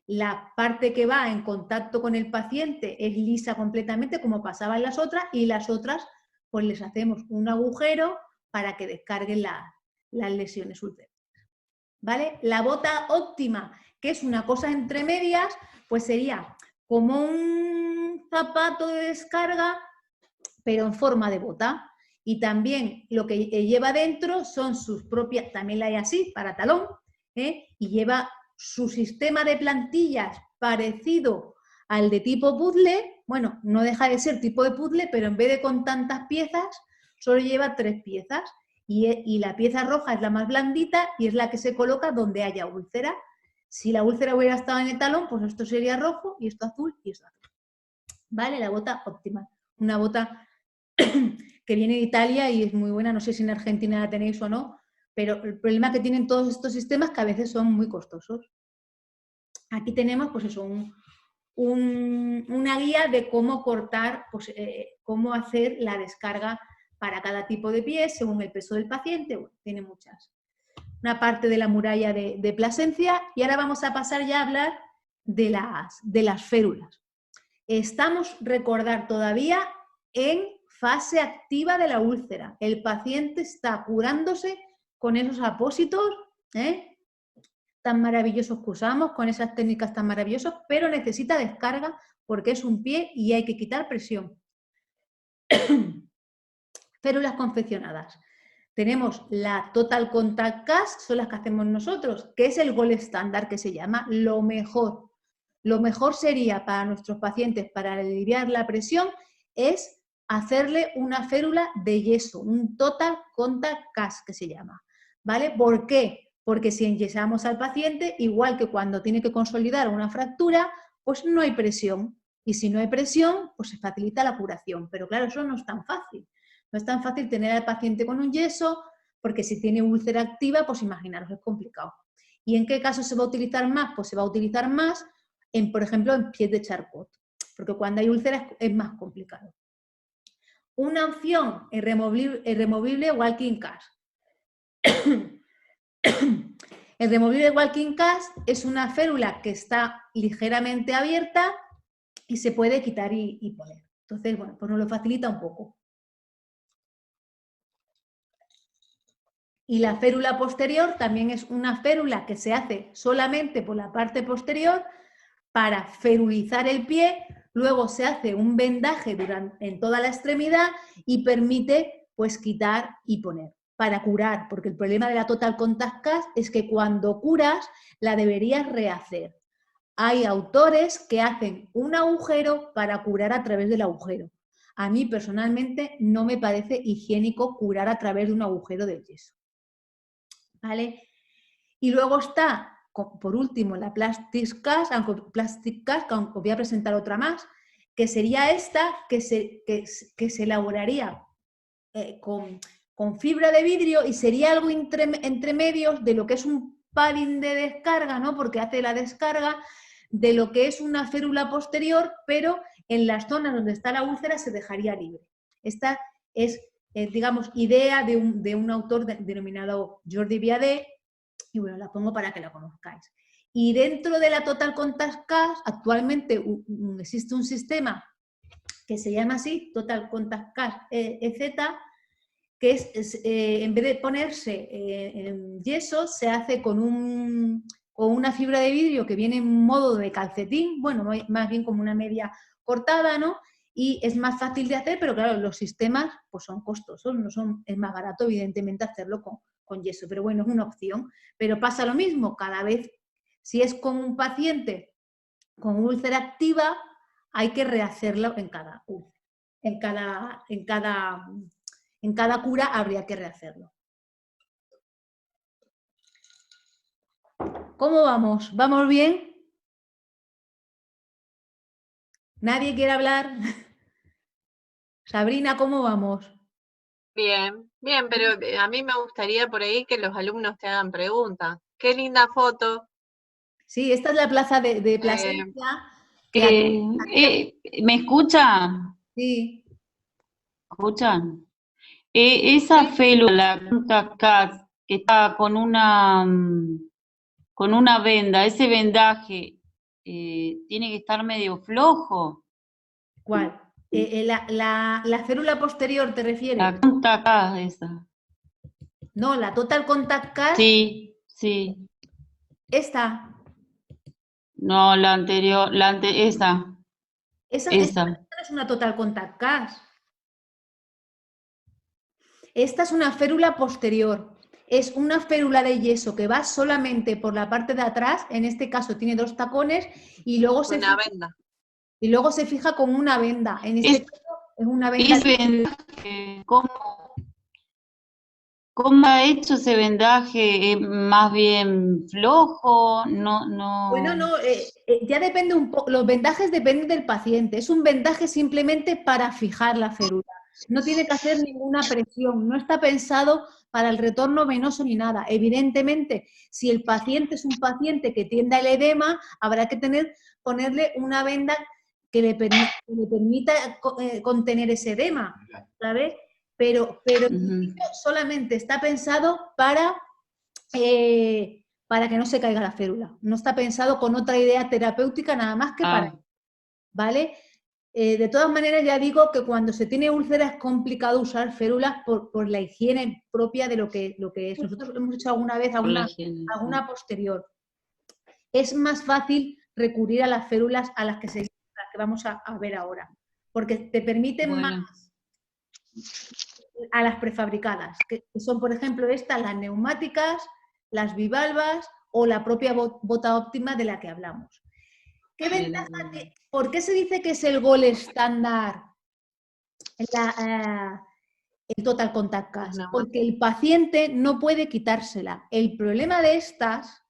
La parte que va en contacto con el paciente es lisa completamente, como pasaba en las otras, y las otras pues les hacemos un agujero para que descarguen las lesiones ulcerosas. ¿Vale? La bota óptima, que es una cosa entre medias, pues sería como un zapato de descarga, pero en forma de bota. Y también lo que lleva dentro son sus propias, también la hay así, para talón, y lleva su sistema de plantillas parecido al de tipo puzzle. Bueno, no deja de ser tipo de puzzle, pero en vez de con tantas piezas, solo lleva 3 piezas. Y la pieza roja es la más blandita y es la que se coloca donde haya úlcera. Si la úlcera hubiera estado en el talón, pues esto sería rojo y esto azul y esto azul. ¿Vale? La bota óptima. Una bota que viene de Italia y es muy buena. No sé si en Argentina la tenéis o no, pero el problema que tienen todos estos sistemas es que a veces son muy costosos. Aquí tenemos, pues eso, una guía de cómo cortar, pues, cómo hacer la descarga para cada tipo de pie, según el peso del paciente. Bueno, tiene muchas. Una parte de la muralla de Plasencia. Y ahora vamos a pasar ya a hablar de las férulas. Estamos, recordar, todavía en fase activa de la úlcera. El paciente está curándose con esos apósitos, tan maravillosos que usamos, con esas técnicas tan maravillosas, pero necesita descarga porque es un pie y hay que quitar presión. Férulas confeccionadas. Tenemos la Total Contact Cast, son las que hacemos nosotros, que es el gold estándar, que se llama lo mejor. Lo mejor sería para nuestros pacientes, para aliviar la presión, es hacerle una férula de yeso, un Total Contact Cast que se llama. ¿Vale? ¿Por qué? Porque si enyesamos al paciente, igual que cuando tiene que consolidar una fractura, pues no hay presión. Y si no hay presión, pues se facilita la curación. Pero claro, eso no es tan fácil. No es tan fácil tener al paciente con un yeso, porque si tiene úlcera activa, pues imaginaros, es complicado. ¿Y en qué caso se va a utilizar más? Pues se va a utilizar más, por ejemplo, en pies de Charcot, porque cuando hay úlceras es más complicado. Una opción, el removible walking cast. El removible walking cast es una férula que está ligeramente abierta y se puede quitar y poner. Entonces, bueno, pues nos lo facilita un poco. Y la férula posterior también es una férula que se hace solamente por la parte posterior para ferulizar el pie, luego se hace un vendaje en toda la extremidad y permite pues quitar y poner, para curar, porque el problema de la total contact cast es que cuando curas la deberías rehacer. Hay autores que hacen un agujero para curar a través del agujero. A mí personalmente no me parece higiénico curar a través de un agujero del yeso. ¿Vale? Y luego está, por último, la Plastic Cast, aunque os voy a presentar otra más, que sería esta, que se elaboraría con fibra de vidrio y sería algo entre medios de lo que es un padding de descarga, ¿no? Porque hace la descarga de lo que es una férula posterior, pero en las zonas donde está la úlcera se dejaría libre. Esta es, digamos, idea de un autor denominado Jordi Viadé, y bueno, la pongo para que la conozcáis. Y dentro de la Total Contact Cast, actualmente existe un sistema que se llama así, Total Contact Cast EZ, que es en vez de ponerse en yeso, se hace con una fibra de vidrio que viene en modo de calcetín, bueno, más bien como una media cortada, ¿no? Y es más fácil de hacer, pero claro, los sistemas pues son costosos, es más barato evidentemente hacerlo con yeso, pero bueno, es una opción. Pero pasa lo mismo, cada vez, si es con un paciente con úlcera activa, hay que rehacerlo en cada úlcera. En cada cura habría que rehacerlo. ¿Cómo vamos? ¿Vamos bien? ¿Nadie quiere hablar? Sabrina, ¿cómo vamos?
Bien, bien, pero a mí me gustaría por ahí que los alumnos te hagan preguntas. Qué linda foto.
Sí, esta es la plaza de Plasencia.
¿Me escucha?
Sí.
¿Escuchan? Esa félula, la CAS, que está con una venda, ese vendaje, tiene que estar medio flojo.
¿Cuál? La férula posterior, ¿te refieres?
La contact CAS esa.
No, la Total Contact Cast.
Sí, sí.
Esta.
No, la anterior, esa.
Esta no es una Total Contact Cast. Esta es una férula posterior. Es una férula de yeso que va solamente por la parte de atrás, en este caso tiene 2 tacones, y luego se fija con una venda. En este caso es una venda.
¿Cómo ha hecho ese vendaje? ¿Más bien flojo? No.
Bueno, no, ya depende un poco, los vendajes dependen del paciente. Es un vendaje simplemente para fijar la férula. No tiene que hacer ninguna presión, no está pensado para el retorno venoso ni nada. Evidentemente, si el paciente es un paciente que tiende al edema, habrá que ponerle una venda que le permita contener ese edema, ¿sabes? Pero solamente está pensado para que no se caiga la férula. No está pensado con otra idea terapéutica nada más que para eso, ¿vale? De todas maneras, ya digo que cuando se tiene úlcera es complicado usar férulas por la higiene propia de lo que es. Nosotros hemos hecho alguna vez alguna posterior. Es más fácil recurrir a las férulas a las que vamos a ver ahora, porque te permiten más a las prefabricadas, que son, por ejemplo, estas, las neumáticas, las bivalvas o la propia bota óptima de la que hablamos. ¿Qué ventaja tiene? ¿Por qué se dice que es el gol estándar el Total Contact Cast? Porque el paciente no puede quitársela. El problema de estas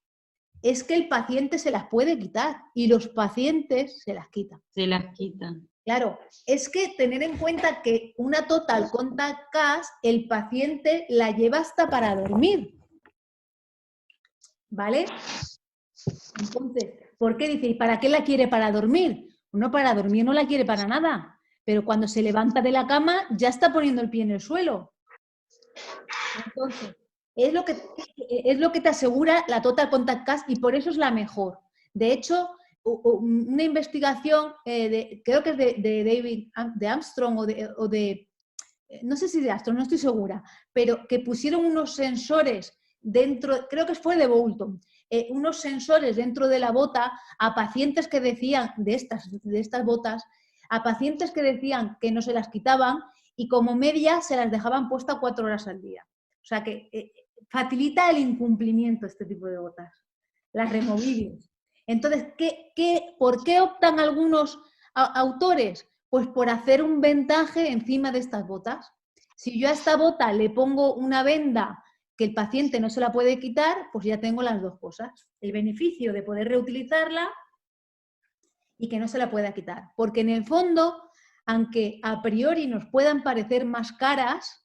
es que el paciente se las puede quitar y los pacientes se las quitan.
Se las quitan.
Claro, es que tener en cuenta que una Total Contact Cast, el paciente la lleva hasta para dormir. ¿Vale? Entonces, ¿por qué dice? ¿Y para qué la quiere para dormir? Uno para dormir no la quiere para nada, pero cuando se levanta de la cama ya está poniendo el pie en el suelo. Entonces, es lo que te asegura la Total Contact Cast y por eso es la mejor. De hecho, una investigación, creo que es de David, de Armstrong o de, no sé si de Armstrong, no estoy segura, pero que pusieron unos sensores dentro, creo que fue de Bolton, unos sensores dentro de la bota a pacientes que decían, de estas botas, a pacientes que decían que no se las quitaban y como media se las dejaban puestas 4 horas al día. O sea que facilita el incumplimiento este tipo de botas, las removibles. Entonces, ¿por qué optan algunos autores? Pues por hacer un vendaje encima de estas botas. Si yo a esta bota le pongo una venda que el paciente no se la puede quitar, pues ya tengo las dos cosas. El beneficio de poder reutilizarla y que no se la pueda quitar. Porque en el fondo, aunque a priori nos puedan parecer más caras,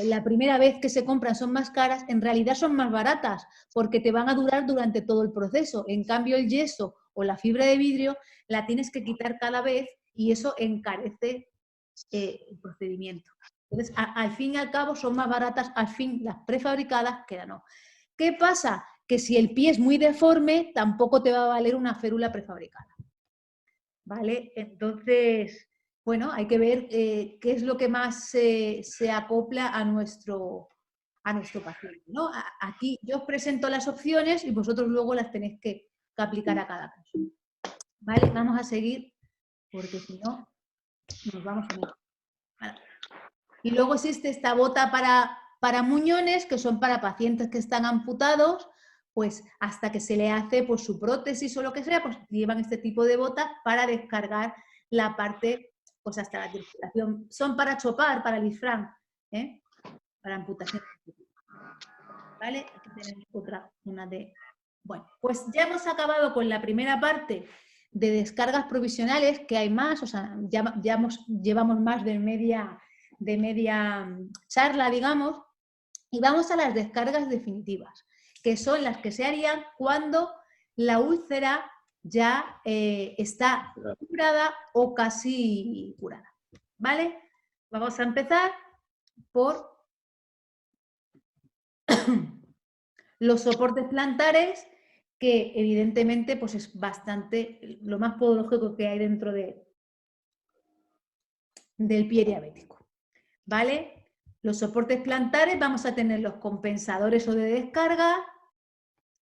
la primera vez que se compran son más caras, en realidad son más baratas porque te van a durar durante todo el proceso. En cambio, el yeso o la fibra de vidrio la tienes que quitar cada vez y eso encarece el procedimiento. Entonces, al fin y al cabo, son más baratas al fin las prefabricadas que las no. ¿Qué pasa? Que si el pie es muy deforme, tampoco te va a valer una férula prefabricada. ¿Vale? Entonces, bueno, hay que ver qué es lo que más se acopla a nuestro paciente, ¿no? Aquí yo os presento las opciones y vosotros luego las tenéis que aplicar a cada caso. ¿Vale? Vamos a seguir porque si no nos vamos a meter. Vale. Y luego existe esta bota para muñones, que son para pacientes que están amputados, pues hasta que se le hace pues, su prótesis o lo que sea, pues llevan este tipo de botas para descargar la parte, pues hasta la articulación. Son para chopar, para Lisfranc, para amputación. ¿Vale? Aquí tenemos otra, una de... Bueno, pues ya hemos acabado con la primera parte de descargas provisionales, que hay más, o sea, llevamos más de media charla, digamos, y vamos a las descargas definitivas, que son las que se harían cuando la úlcera ya está curada o casi curada. ¿Vale? Vamos a empezar por los soportes plantares, que evidentemente pues es bastante lo más podológico que hay dentro del pie diabético. ¿Vale? Los soportes plantares vamos a tener los compensadores o de descarga.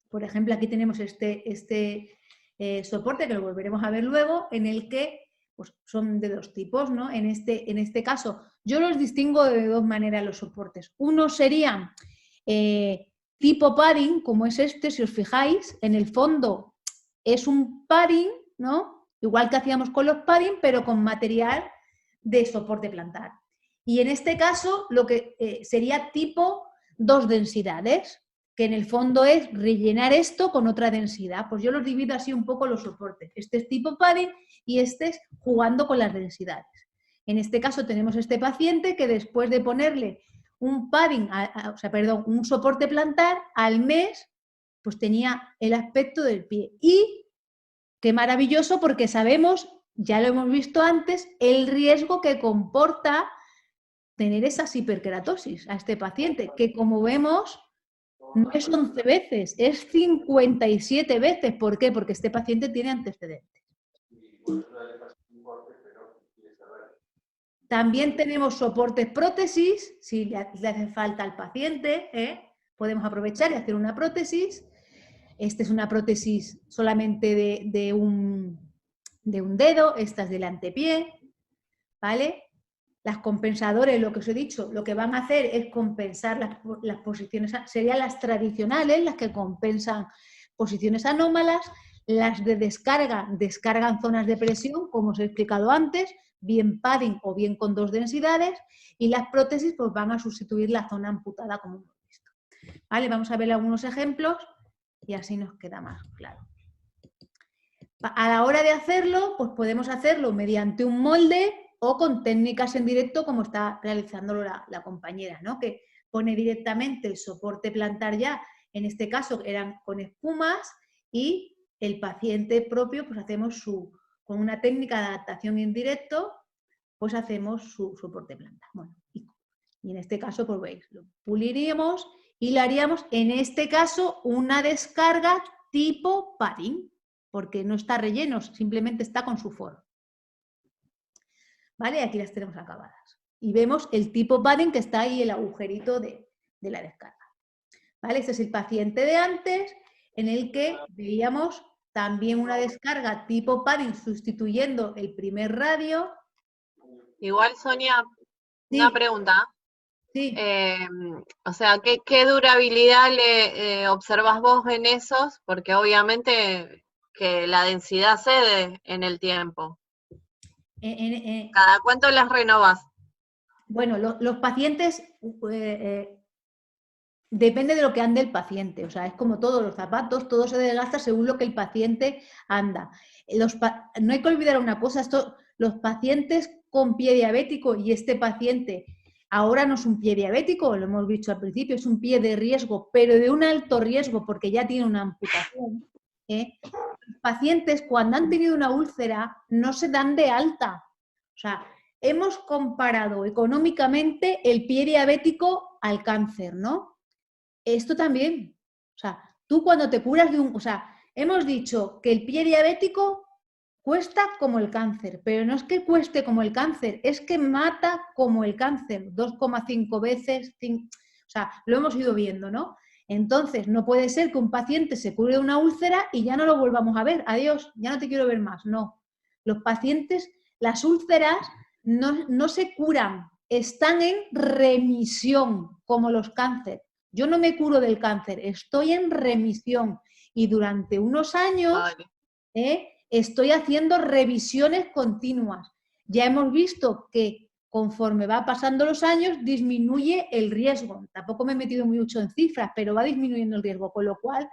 Por ejemplo, aquí tenemos este soporte, que lo volveremos a ver luego, en el que pues, son de dos tipos, ¿no? En este caso, yo los distingo de dos maneras los soportes. Uno serían tipo padding, como es este, si os fijáis, en el fondo es un padding, ¿no? Igual que hacíamos con los padding, pero con material de soporte plantar. Y en este caso, lo que sería tipo 2 densidades, que en el fondo es rellenar esto con otra densidad. Pues yo los divido así un poco los soportes. Este es tipo padding y este es jugando con las densidades. En este caso tenemos este paciente que después de ponerle un padding, un soporte plantar, al mes, pues tenía el aspecto del pie. Y qué maravilloso, porque sabemos, ya lo hemos visto antes, el riesgo que comporta tener esas hiperkeratosis a este paciente, que como vemos no es 11 veces, es 57 veces. ¿Por qué? Porque este paciente tiene antecedentes. También tenemos soportes prótesis, si le hace falta al paciente, podemos aprovechar y hacer una prótesis. Esta es una prótesis solamente de un dedo, esta es del antepié, ¿vale? Las compensadores, lo que os he dicho, lo que van a hacer es compensar las posiciones, serían las tradicionales, las que compensan posiciones anómalas. Las de descarga descargan zonas de presión, como os he explicado antes, bien padding o bien con 2 densidades, y las prótesis pues van a sustituir la zona amputada, como hemos visto. ¿Vale? Vamos a ver algunos ejemplos y así nos queda más claro. A la hora de hacerlo, pues podemos hacerlo mediante un molde o con técnicas en directo, como está realizándolo la compañera, ¿no? Que pone directamente el soporte plantar ya, en este caso eran con espumas, y el paciente propio, pues hacemos con una técnica de adaptación en directo, pues hacemos su soporte plantar. Bueno, y en este caso, pues veis, lo puliríamos y le haríamos, en este caso, una descarga tipo padding, porque no está relleno, simplemente está con su forro. ¿Vale? Aquí las tenemos acabadas. Y vemos el tipo padding que está ahí, el agujerito de la descarga. ¿Vale? Este es el paciente de antes, en el que veíamos también una descarga tipo padding sustituyendo el primer radio.
Igual, Sonia,
Sí,
una pregunta.
sí.
O sea, ¿qué durabilidad le observas vos en esos? Porque obviamente que la densidad cede en el tiempo. ¿Cada cuánto las renovas?
Bueno, los pacientes, depende de lo que ande el paciente, o sea, es como todos los zapatos, todo se desgasta según lo que el paciente anda. No hay que olvidar una cosa, los pacientes con pie diabético, y este paciente ahora no es un pie diabético, lo hemos dicho al principio, es un pie de riesgo, pero de un alto riesgo porque ya tiene una amputación. Los pacientes cuando han tenido una úlcera no se dan de alta, o sea, hemos comparado económicamente el pie diabético al cáncer, ¿no? Esto también, o sea, tú cuando te curas de o sea, hemos dicho que el pie diabético cuesta como el cáncer, pero no es que cueste como el cáncer, es que mata como el cáncer, 2,5 veces, o sea, lo hemos ido viendo, ¿no? Entonces, no puede ser que un paciente se cure de una úlcera y ya no lo volvamos a ver, adiós, ya no te quiero ver más, no. Los pacientes, las úlceras no se curan, están en remisión, como los cánceres. Yo no me curo del cáncer, estoy en remisión y durante unos años estoy haciendo revisiones continuas. Ya hemos visto que conforme va pasando los años disminuye el riesgo. Tampoco me he metido mucho en cifras, pero va disminuyendo el riesgo, con lo cual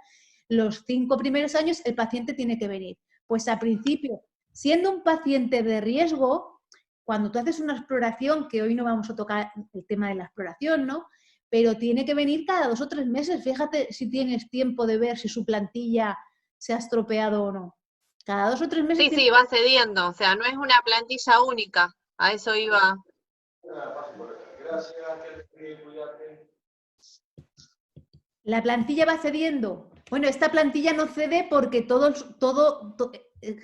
los 5 primeros años el paciente tiene que venir. Pues al principio, siendo un paciente de riesgo, cuando tú haces una exploración, que hoy no vamos a tocar el tema de la exploración, ¿no? Pero tiene que venir cada 2 o 3 meses. Fíjate si tienes tiempo de ver si su plantilla se ha estropeado o no. Cada 2 o 3 meses.
Sí, va cediendo, o sea, no es una plantilla única, a eso iba.
La plantilla va cediendo. Bueno, esta plantilla no cede porque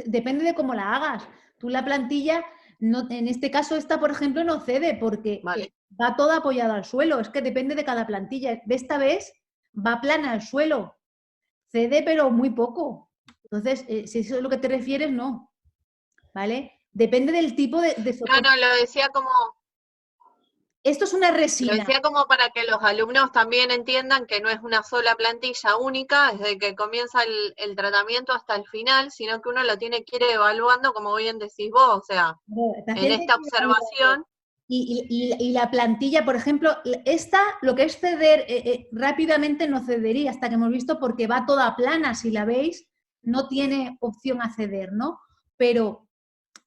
depende de cómo la hagas. Tú la plantilla, no, en este caso esta, por ejemplo, no cede porque va toda apoyada al suelo. Es que depende de cada plantilla. De esta vez va plana al suelo. Cede, pero muy poco. Entonces, si eso es lo que te refieres, no. ¿Vale? Depende del tipo de soporte.
No, lo decía como...
Esto es una resina.
Lo decía como para que los alumnos también entiendan que no es una sola plantilla única desde que comienza el tratamiento hasta el final, sino que uno lo tiene que ir evaluando, como bien decís vos, o sea, en esta observación.
Y la plantilla, por ejemplo, esta, lo que es ceder, rápidamente no cedería, hasta que hemos visto, porque va toda plana, si la veis, no tiene opción a ceder, ¿no? Pero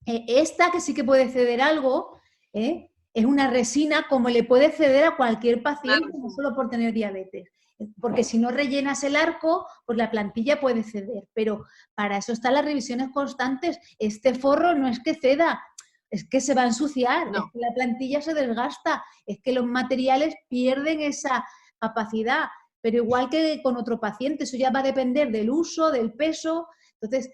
esta, que sí que puede ceder algo, es una resina, como le puede ceder a cualquier paciente, no solo por tener diabetes. Porque si no rellenas el arco, pues la plantilla puede ceder. Pero para eso están las revisiones constantes. Este forro no es que ceda, es que se va a ensuciar, es que la plantilla se desgasta, es que los materiales pierden esa capacidad. Pero igual que con otro paciente, eso ya va a depender del uso, del peso. Entonces,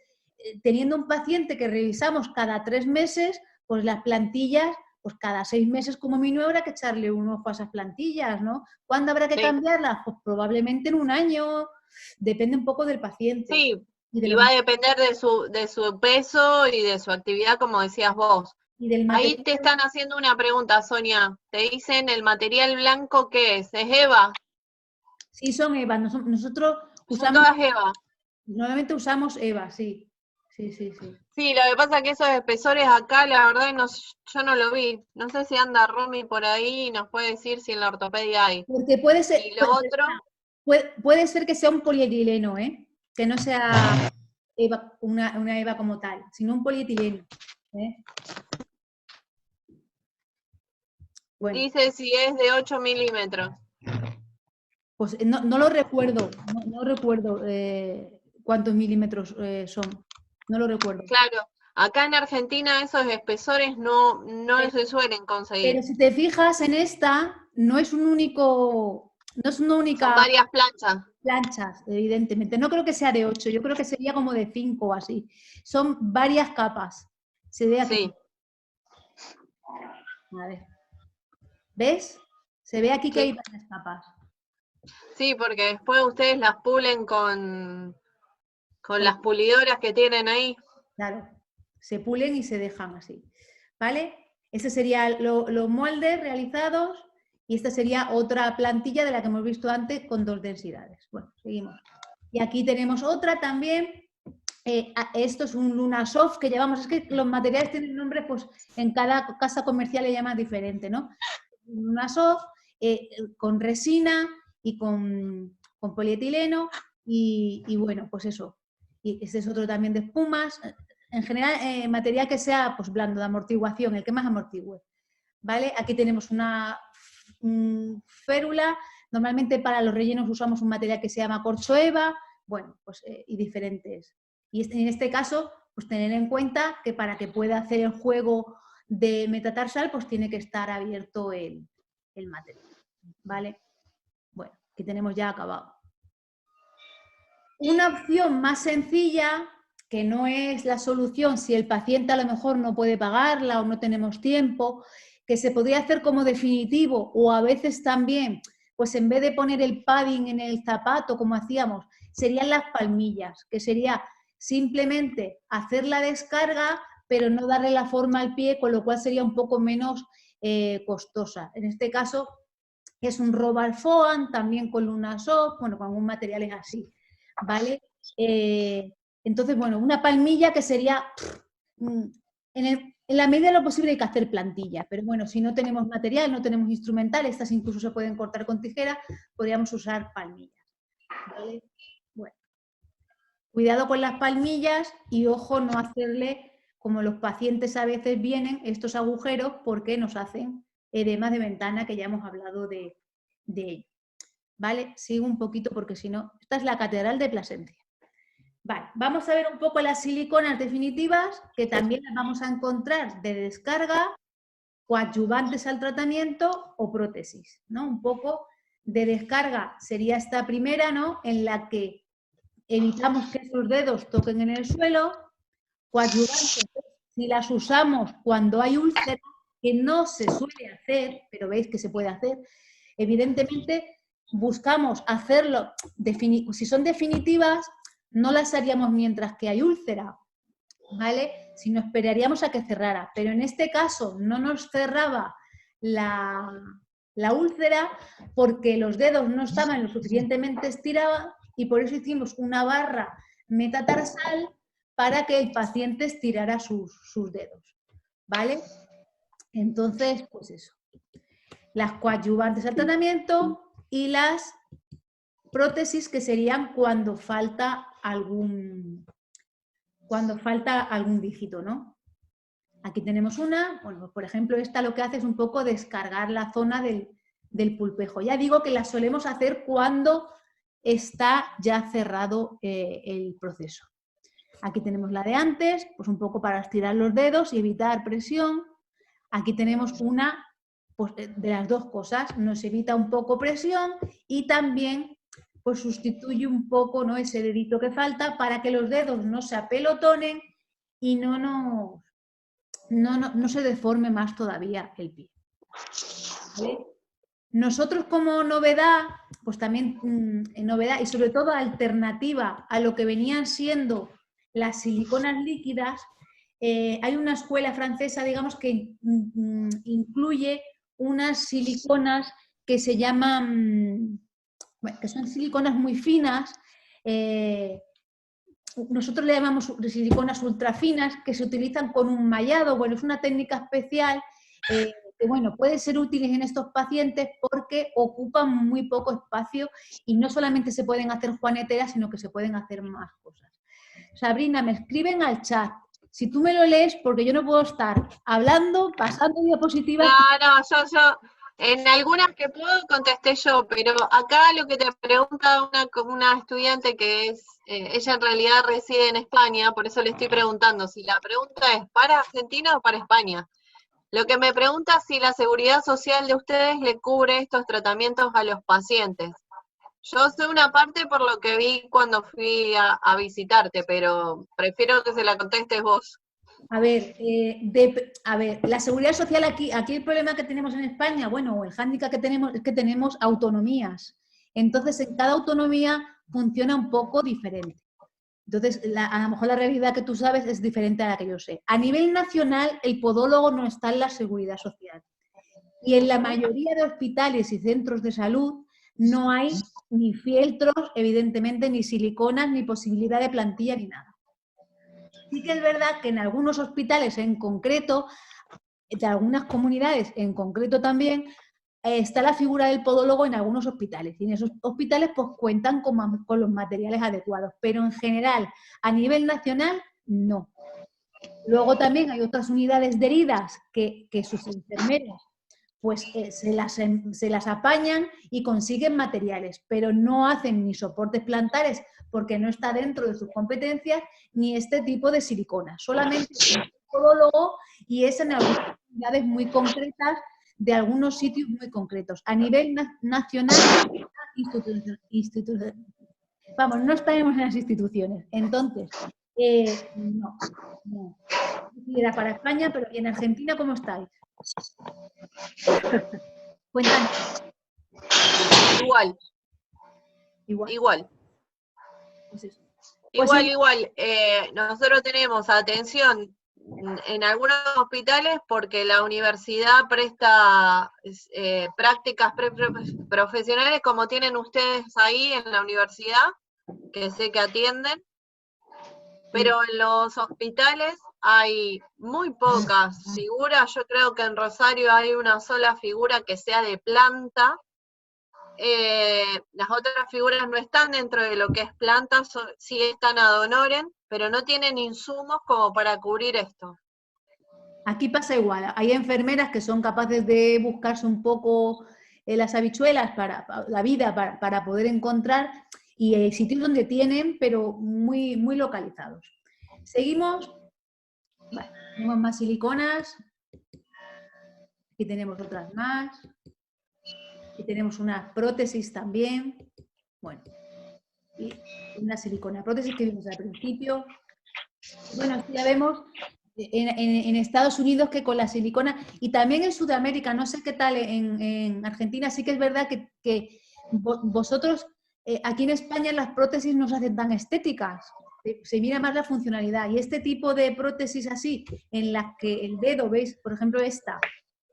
teniendo un paciente que revisamos cada 3 meses, pues las plantillas, pues cada 6 meses como mínimo habrá que echarle un ojo a esas plantillas, ¿no? ¿Cuándo habrá que cambiarlas? Pues probablemente en un año, depende un poco del paciente.
Sí, y va a depender de su peso y de su actividad, como decías vos. Ahí te están haciendo una pregunta, Sonia. Te dicen, ¿el material blanco qué es? ¿Es EVA?
Sí, son EVA. Nosotros usamos...
Son todas EVA.
Normalmente usamos EVA, sí. Sí.
Sí, lo que pasa es que esos espesores acá, la verdad, yo no lo vi. No sé si anda Romy por ahí y nos puede decir si en la ortopedia hay.
Porque puede ser...
Y lo otro...
Puede ser que sea un polietileno, que no sea... una EVA como tal, sino un polietileno. Bueno,
Dice si es de 8 milímetros.
pues no lo recuerdo, no recuerdo cuántos milímetros son, no lo recuerdo.
Claro, acá en Argentina esos espesores no se suelen conseguir.
Pero si te fijas en esta, no es una
Son
única
varias planchas.
planchas, evidentemente. No creo que sea de 8, yo creo que sería como de 5 o así. Son varias capas. Se ve aquí.
Sí,
A ver. ¿Ves? Se ve aquí que
Sí.
hay varias capas.
sí, porque después ustedes las pulen con las pulidoras que tienen ahí.
Claro. Se pulen y se dejan así. ¿Vale? Ese serían los moldes realizados y esta sería otra plantilla de la que hemos visto antes con 2 densidades. Bueno, seguimos. Y aquí tenemos otra también. Esto es un Lunasoft que llevamos, es que los materiales tienen nombre, pues en cada casa comercial le llaman diferente, ¿no? Lunasoft con resina y con polietileno y bueno, pues eso. Y este es otro también de espumas. En general, material que sea pues blando, de amortiguación, el que más amortigüe. ¿Vale? Aquí tenemos una férula. Normalmente para los rellenos usamos un material que se llama corcho EVA, bueno, pues y diferentes. Y en este caso, pues tener en cuenta que para que pueda hacer el juego de metatarsal, pues tiene que estar abierto el material. ¿Vale? Bueno, aquí tenemos ya acabado. Una opción más sencilla, que no es la solución si el paciente a lo mejor no puede pagarla o no tenemos tiempo, que se podría hacer como definitivo o a veces también, pues en vez de poner el padding en el zapato como hacíamos, serían las palmillas, que sería simplemente hacer la descarga pero no darle la forma al pie, con lo cual sería un poco menos costosa. En este caso es un Robar Foam, también con Lunasoft, bueno, con algún material es así, ¿vale? Entonces, bueno, una palmilla que sería, en la medida de lo posible hay que hacer plantilla, pero bueno, si no tenemos material, no tenemos instrumental, estas incluso se pueden cortar con tijera, podríamos usar palmillas, ¿vale? Bueno, cuidado con las palmillas y ojo no hacerle, como los pacientes a veces vienen, estos agujeros porque nos hacen edema de ventana, que ya hemos hablado de ello. ¿Vale? Sigo un poquito porque si no, esta es la catedral de Plasencia. Vale, vamos a ver un poco las siliconas definitivas, que también las vamos a encontrar de descarga, coadyuvantes al tratamiento o prótesis, ¿no? Un poco de descarga sería esta primera, ¿no? En la que evitamos que esos dedos toquen en el suelo. Coadyuvantes, si las usamos cuando hay úlceras, que no se suele hacer, pero veis que se puede hacer, evidentemente buscamos hacerlo, si son definitivas, no las haríamos mientras que hay úlcera, ¿vale? Sino esperaríamos a que cerrara, pero en este caso no nos cerraba la úlcera porque los dedos no estaban lo suficientemente estirados y por eso hicimos una barra metatarsal para que el paciente estirara sus dedos, ¿vale? Entonces, pues eso. Las coadyuvantes al tratamiento y las prótesis, que serían cuando falta algún dígito, ¿no? Aquí tenemos una, bueno, por ejemplo, esta lo que hace es un poco descargar la zona del pulpejo. Ya digo que la solemos hacer cuando está ya cerrado el proceso. Aquí tenemos la de antes, pues un poco para estirar los dedos y evitar presión. Aquí tenemos una, pues, de las dos cosas, nos evita un poco presión y también pues sustituye un poco, ¿no?, ese dedito que falta para que los dedos no se apelotonen y no se deforme más todavía el pie. ¿Vale? Nosotros como novedad, pues también novedad y sobre todo alternativa a lo que venían siendo las siliconas líquidas, hay una escuela francesa, digamos, que incluye unas siliconas que se llaman, que son siliconas muy finas, nosotros le llamamos siliconas ultrafinas, que se utilizan con un mallado. Bueno, es una técnica especial que, bueno, puede ser útil en estos pacientes porque ocupan muy poco espacio y no solamente se pueden hacer juaneteras, sino que se pueden hacer más cosas. Sabrina, me escriben al chat. Si tú me lo lees, porque yo no puedo estar hablando, pasando diapositivas.
No, yo, en algunas que puedo contesté yo, pero acá lo que te pregunta una estudiante que es, ella en realidad reside en España, por eso le estoy preguntando si la pregunta es ¿para Argentina o para España? Lo que me pregunta es si la seguridad social de ustedes le cubre estos tratamientos a los pacientes. Yo sé una parte por lo que vi cuando fui a visitarte, pero prefiero que se la contestes vos.
A ver, la seguridad social aquí el problema que tenemos en España, bueno, o el hándicap que tenemos es que tenemos autonomías. Entonces, en cada autonomía funciona un poco diferente. Entonces, a lo mejor la realidad que tú sabes es diferente a la que yo sé. A nivel nacional, el podólogo no está en la seguridad social. Y en la mayoría de hospitales y centros de salud no hay ni fieltros, evidentemente, ni siliconas, ni posibilidad de plantilla, ni nada. Sí que es verdad que en algunos hospitales en concreto, de algunas comunidades en concreto también, está la figura del podólogo en algunos hospitales. Y en esos hospitales pues cuentan con los materiales adecuados. Pero en general, a nivel nacional, no. Luego también hay otras unidades de heridas que sus enfermeros pues se las apañan y consiguen materiales, pero no hacen ni soportes plantares porque no está dentro de sus competencias, ni este tipo de silicona. Solamente el podólogo, y es en algunas unidades muy concretas de algunos sitios muy concretos. A nivel nacional, vamos, no estaremos en las instituciones. Entonces, no. Era para España, pero ¿y en Argentina cómo estáis? Cuéntanos.
Igual.
Pues eso.
Igual. Nosotros tenemos atención en algunos hospitales porque la universidad presta prácticas profesionales como tienen ustedes ahí en la universidad, que sé que atienden, pero en los hospitales hay muy pocas figuras. Yo creo que en Rosario hay una sola figura que sea de planta. Las otras figuras no están dentro de lo que es planta, sí están ad honorem, pero no tienen insumos como para cubrir esto.
Aquí pasa igual, hay enfermeras que son capaces de buscarse un poco las habichuelas para la vida, para poder encontrar, y hay sitios donde tienen, pero muy, muy localizados. Seguimos. Vale, tenemos más siliconas. Aquí tenemos otras más. Aquí tenemos una prótesis también. Bueno, y una silicona prótesis que vimos al principio. Bueno, aquí ya vemos en Estados Unidos que con la silicona, y también en Sudamérica, no sé qué tal, en Argentina sí que es verdad que vosotros, aquí en España las prótesis no se hacen tan estéticas, se mira más la funcionalidad, y este tipo de prótesis así, en las que el dedo, veis, por ejemplo esta,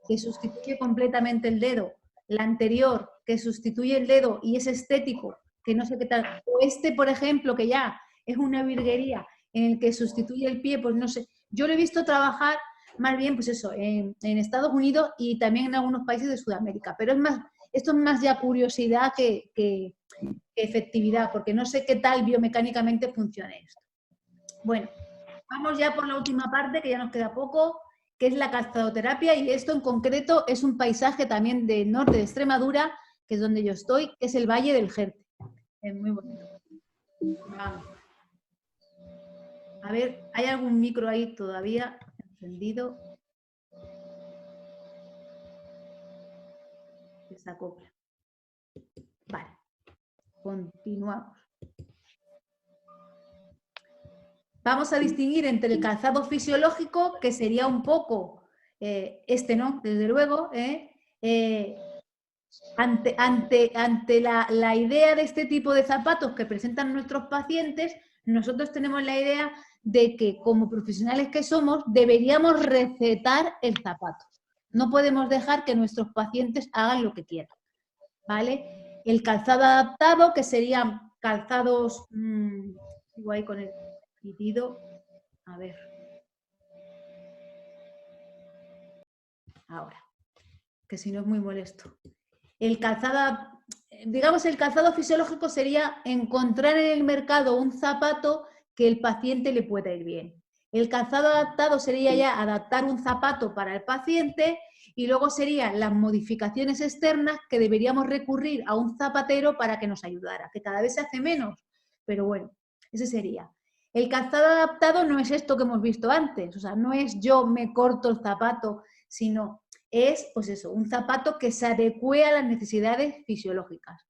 que sustituye completamente el dedo, la anterior, que sustituye el dedo y es estético, que no sé qué tal, o este, por ejemplo, que ya es una virguería, en el que sustituye el pie, pues no sé, yo lo he visto trabajar más bien, pues eso, en Estados Unidos y también en algunos países de Sudamérica, pero esto es más ya curiosidad que efectividad, porque no sé qué tal biomecánicamente funciona esto. Bueno, vamos ya por la última parte, que ya nos queda poco, que es la calzadoterapia, y esto en concreto es un paisaje también del norte de Extremadura, que es donde yo estoy, que es el Valle del Jerte. Es muy bonito. Vamos. A ver, ¿hay algún micro ahí todavía encendido? Desacopla. Vale, continuamos. Vamos a distinguir entre el calzado fisiológico, que sería un poco, este no, desde luego, ante la idea de este tipo de zapatos que presentan nuestros pacientes, nosotros tenemos la idea de que como profesionales que somos deberíamos recetar el zapato. No podemos dejar que nuestros pacientes hagan lo que quieran, ¿vale? El calzado adaptado, que serían calzados, sigo ahí con el pitido, a ver. Ahora, que si no es muy molesto. El calzado, digamos, el calzado fisiológico sería encontrar en el mercado un zapato que el paciente le pueda ir bien. El calzado adaptado sería ya adaptar un zapato para el paciente y luego serían las modificaciones externas que deberíamos recurrir a un zapatero para que nos ayudara, que cada vez se hace menos, pero bueno, ese sería. El calzado adaptado no es esto que hemos visto antes, o sea, no es yo me corto el zapato, sino es, pues eso, un zapato que se adecue a las necesidades fisiológicas.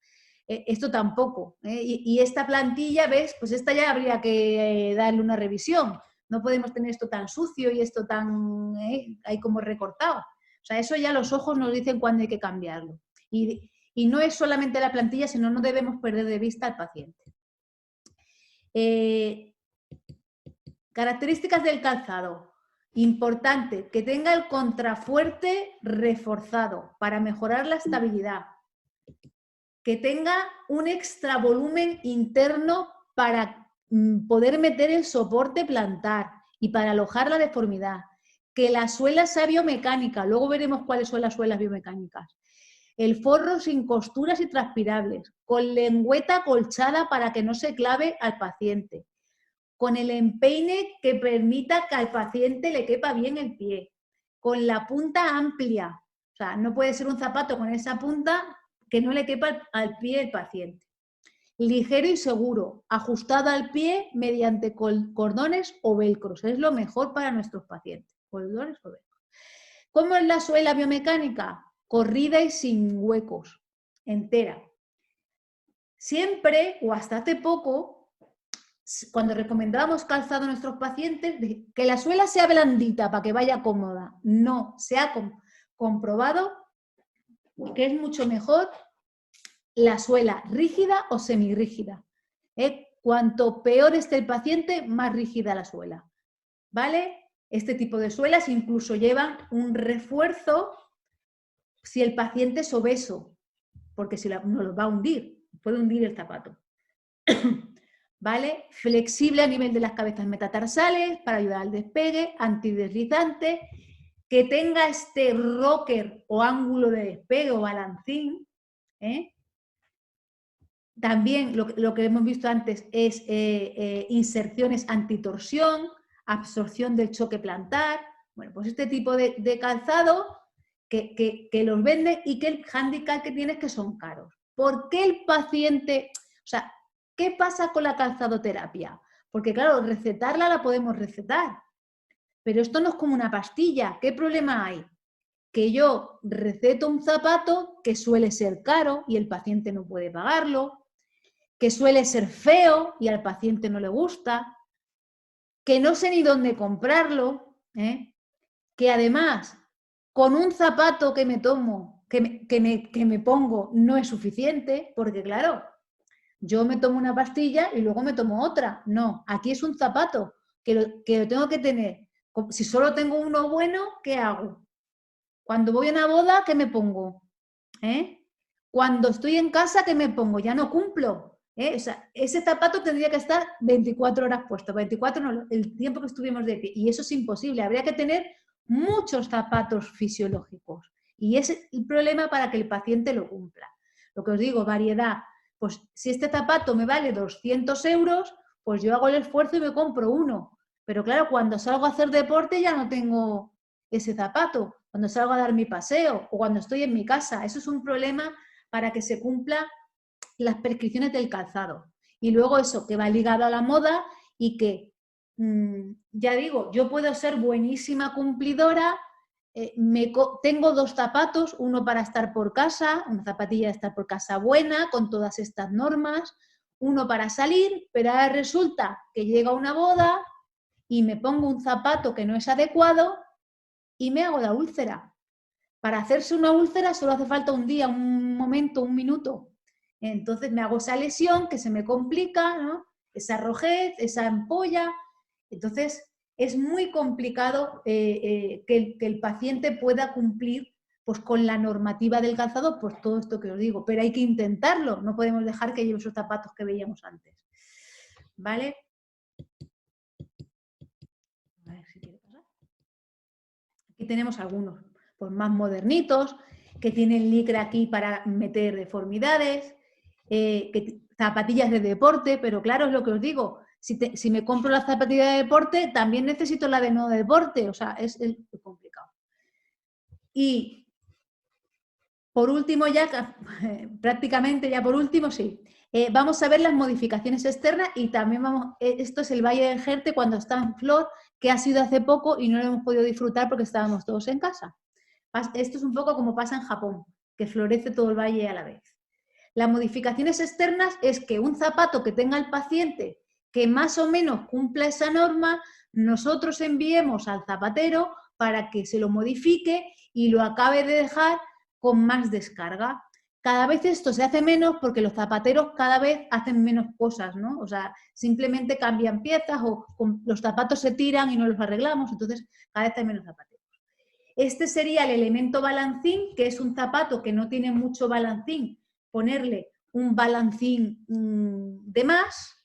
Esto tampoco. Y esta plantilla, ¿ves? Pues esta ya habría que darle una revisión. No podemos tener esto tan sucio y esto tan ahí como recortado. O sea, eso ya los ojos nos dicen cuándo hay que cambiarlo. Y no es solamente la plantilla, sino no debemos perder de vista al paciente. Características del calzado. Importante, que tenga el contrafuerte reforzado para mejorar la estabilidad. Que tenga un extra volumen interno para poder meter el soporte plantar y para alojar la deformidad. Que la suela sea biomecánica, luego veremos cuáles son las suelas biomecánicas. El forro sin costuras y transpirables, con lengüeta acolchada para que no se clave al paciente. Con el empeine que permita que al paciente le quepa bien el pie. Con la punta amplia, o sea, no puede ser un zapato con esa punta que no le quepa al pie del paciente. Ligero y seguro, ajustado al pie mediante cordones o velcros. Es lo mejor para nuestros pacientes. Cordones o velcros. ¿Cómo es la suela biomecánica? Corrida y sin huecos, entera. Siempre, o hasta hace poco, cuando recomendábamos calzado a nuestros pacientes, que la suela sea blandita para que vaya cómoda. No, se ha comprobado que es mucho mejor la suela rígida o semirrígida. Cuanto peor esté el paciente, más rígida la suela. ¿Vale? Este tipo de suelas incluso llevan un refuerzo si el paciente es obeso, porque si no los va a hundir, puede hundir el zapato. ¿Vale? Flexible a nivel de las cabezas metatarsales para ayudar al despegue, antideslizante, que tenga este rocker o ángulo de despegue o balancín. También lo que hemos visto antes es inserciones antitorsión, absorción del choque plantar. Bueno, pues este tipo de calzado que los venden y que el hándicap que tiene es que son caros. ¿Por qué el paciente, o sea, qué pasa con la calzadoterapia? Porque claro, recetarla la podemos recetar, pero esto no es como una pastilla. ¿Qué problema hay? Que yo receto un zapato que suele ser caro y el paciente no puede pagarlo, que suele ser feo y al paciente no le gusta, que no sé ni dónde comprarlo, que además con un zapato que me tomo, que me pongo, no es suficiente, porque claro, yo me tomo una pastilla y luego me tomo otra. No, aquí es un zapato que lo tengo que tener. Si solo tengo uno bueno, ¿qué hago? Cuando voy a una boda, ¿qué me pongo? Cuando estoy en casa, ¿qué me pongo? Ya no cumplo. O sea, ese zapato tendría que estar 24 horas puesto, 24 no, el tiempo que estuvimos de pie. Y eso es imposible. Habría que tener muchos zapatos fisiológicos. Y ese es el problema para que el paciente lo cumpla. Lo que os digo, variedad. Pues si este zapato me vale 200 euros, pues yo hago el esfuerzo y me compro uno. Pero claro, cuando salgo a hacer deporte ya no tengo ese zapato. Cuando salgo a dar mi paseo o cuando estoy en mi casa. Eso es un problema para que se cumpla las prescripciones del calzado. Y luego eso, que va ligado a la moda y que, ya digo, yo puedo ser buenísima cumplidora, tengo dos zapatos, uno para estar por casa, una zapatilla de estar por casa buena, con todas estas normas, uno para salir, pero ahora resulta que llega una boda y me pongo un zapato que no es adecuado y me hago la úlcera. Para hacerse una úlcera solo hace falta un día, un momento, un minuto. Entonces me hago esa lesión que se me complica, ¿no? Esa rojez, esa ampolla. Entonces es muy complicado que el paciente pueda cumplir pues, con la normativa del calzado, pues todo esto que os digo. Pero hay que intentarlo, no podemos dejar que lleve esos zapatos que veíamos antes. ¿Vale? A ver si quiere pasar. Aquí tenemos algunos pues, más modernitos, que tienen licra aquí para meter deformidades, zapatillas de deporte, pero claro, es lo que os digo, Si me compro la zapatilla de deporte, también necesito la de no deporte. O sea, es complicado. Y por último, ya prácticamente ya por último, sí. Vamos a ver las modificaciones externas y también esto es el Valle del Jerte cuando está en flor, que ha sido hace poco y no lo hemos podido disfrutar porque estábamos todos en casa. Esto es un poco como pasa en Japón, que florece todo el valle a la vez. Las modificaciones externas es que un zapato que tenga el paciente que más o menos cumpla esa norma, nosotros enviemos al zapatero para que se lo modifique y lo acabe de dejar con más descarga. Cada vez esto se hace menos porque los zapateros cada vez hacen menos cosas, ¿no? O sea, simplemente cambian piezas o los zapatos se tiran y no los arreglamos, entonces cada vez hay menos zapateros. Este sería el elemento balancín, que es un zapato que no tiene mucho balancín, ponerle un balancín de más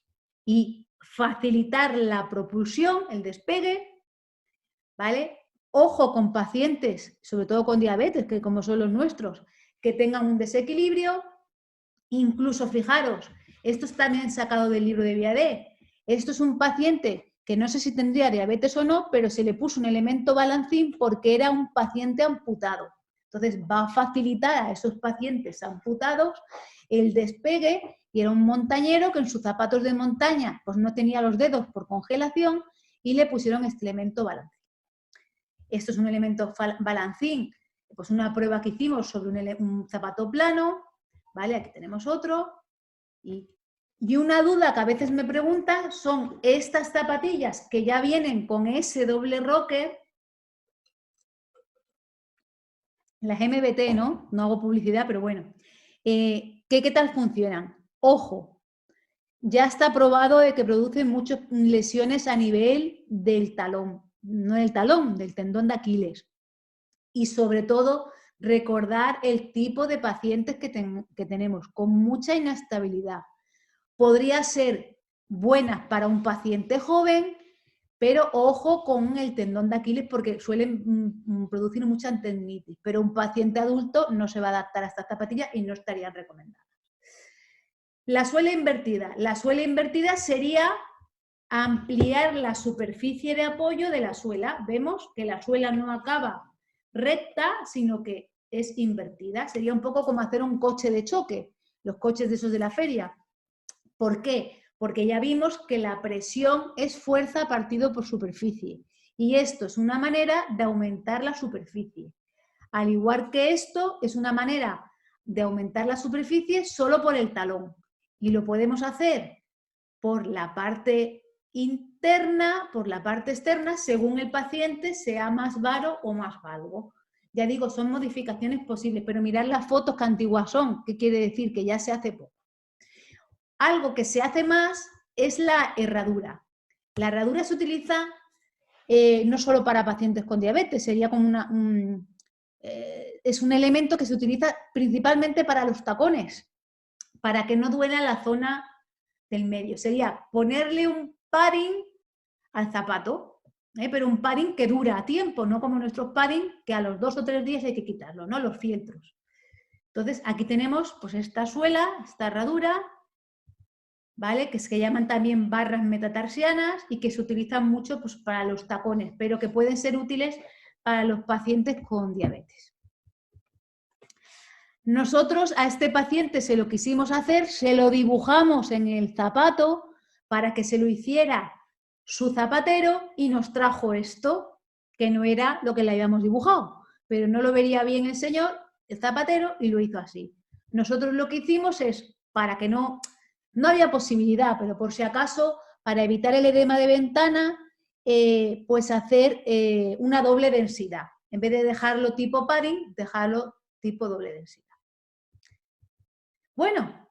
y facilitar la propulsión, el despegue, ¿vale? Ojo con pacientes, sobre todo con diabetes, que como son los nuestros, que tengan un desequilibrio, incluso fijaros, esto es también sacado del libro de Viadé, esto es un paciente que no sé si tendría diabetes o no, pero se le puso un elemento balancín porque era un paciente amputado. Entonces va a facilitar a esos pacientes amputados el despegue y era un montañero que en sus zapatos de montaña pues no tenía los dedos por congelación y le pusieron este elemento balancín. Esto es un elemento balancín, pues una prueba que hicimos sobre un zapato plano, ¿vale? Aquí tenemos otro. Y una duda que a veces me preguntan son estas zapatillas que ya vienen con ese doble rocker, las MBT, ¿no? No hago publicidad, pero bueno. ¿Qué tal funcionan? Ojo, ya está probado de que producen muchas lesiones a nivel del talón, no del talón, del tendón de Aquiles. Y sobre todo, recordar el tipo de pacientes que tenemos, con mucha inestabilidad. Podría ser buenas para un paciente joven, pero ojo con el tendón de Aquiles porque suelen producir mucha tendinitis, pero un paciente adulto no se va a adaptar a estas zapatillas y no estarían recomendadas. La suela invertida. La suela invertida sería ampliar la superficie de apoyo de la suela. Vemos que la suela no acaba recta, sino que es invertida. Sería un poco como hacer un coche de choque, los coches de esos de la feria. ¿Por qué? Porque ya vimos que la presión es fuerza partido por superficie y esto es una manera de aumentar la superficie. Al igual que esto es una manera de aumentar la superficie solo por el talón y lo podemos hacer por la parte interna, por la parte externa, según el paciente sea más varo o más valgo. Ya digo, son modificaciones posibles, pero mirad las fotos que antiguas son, ¿qué quiere decir? Que ya se hace poco. Algo que se hace más es la herradura. La herradura se utiliza no solo para pacientes con diabetes, sería como es un elemento que se utiliza principalmente para los tacones, para que no duela la zona del medio. Sería ponerle un padding al zapato, pero un padding que dura a tiempo, no como nuestros padding que a los 2 o 3 días hay que quitarlo, ¿no? Los fieltros. Entonces aquí tenemos pues esta suela, esta herradura, ¿vale? Que se llaman también barras metatarsianas y que se utilizan mucho pues, para los tacones, pero que pueden ser útiles para los pacientes con diabetes. Nosotros a este paciente se lo quisimos hacer, se lo dibujamos en el zapato para que se lo hiciera su zapatero y nos trajo esto, que no era lo que le habíamos dibujado, pero no lo vería bien el señor, el zapatero, y lo hizo así. Nosotros lo que hicimos es, para que no había posibilidad, pero por si acaso, para evitar el edema de ventana, pues hacer una doble densidad. En vez de dejarlo tipo padding, dejarlo tipo doble densidad. Bueno,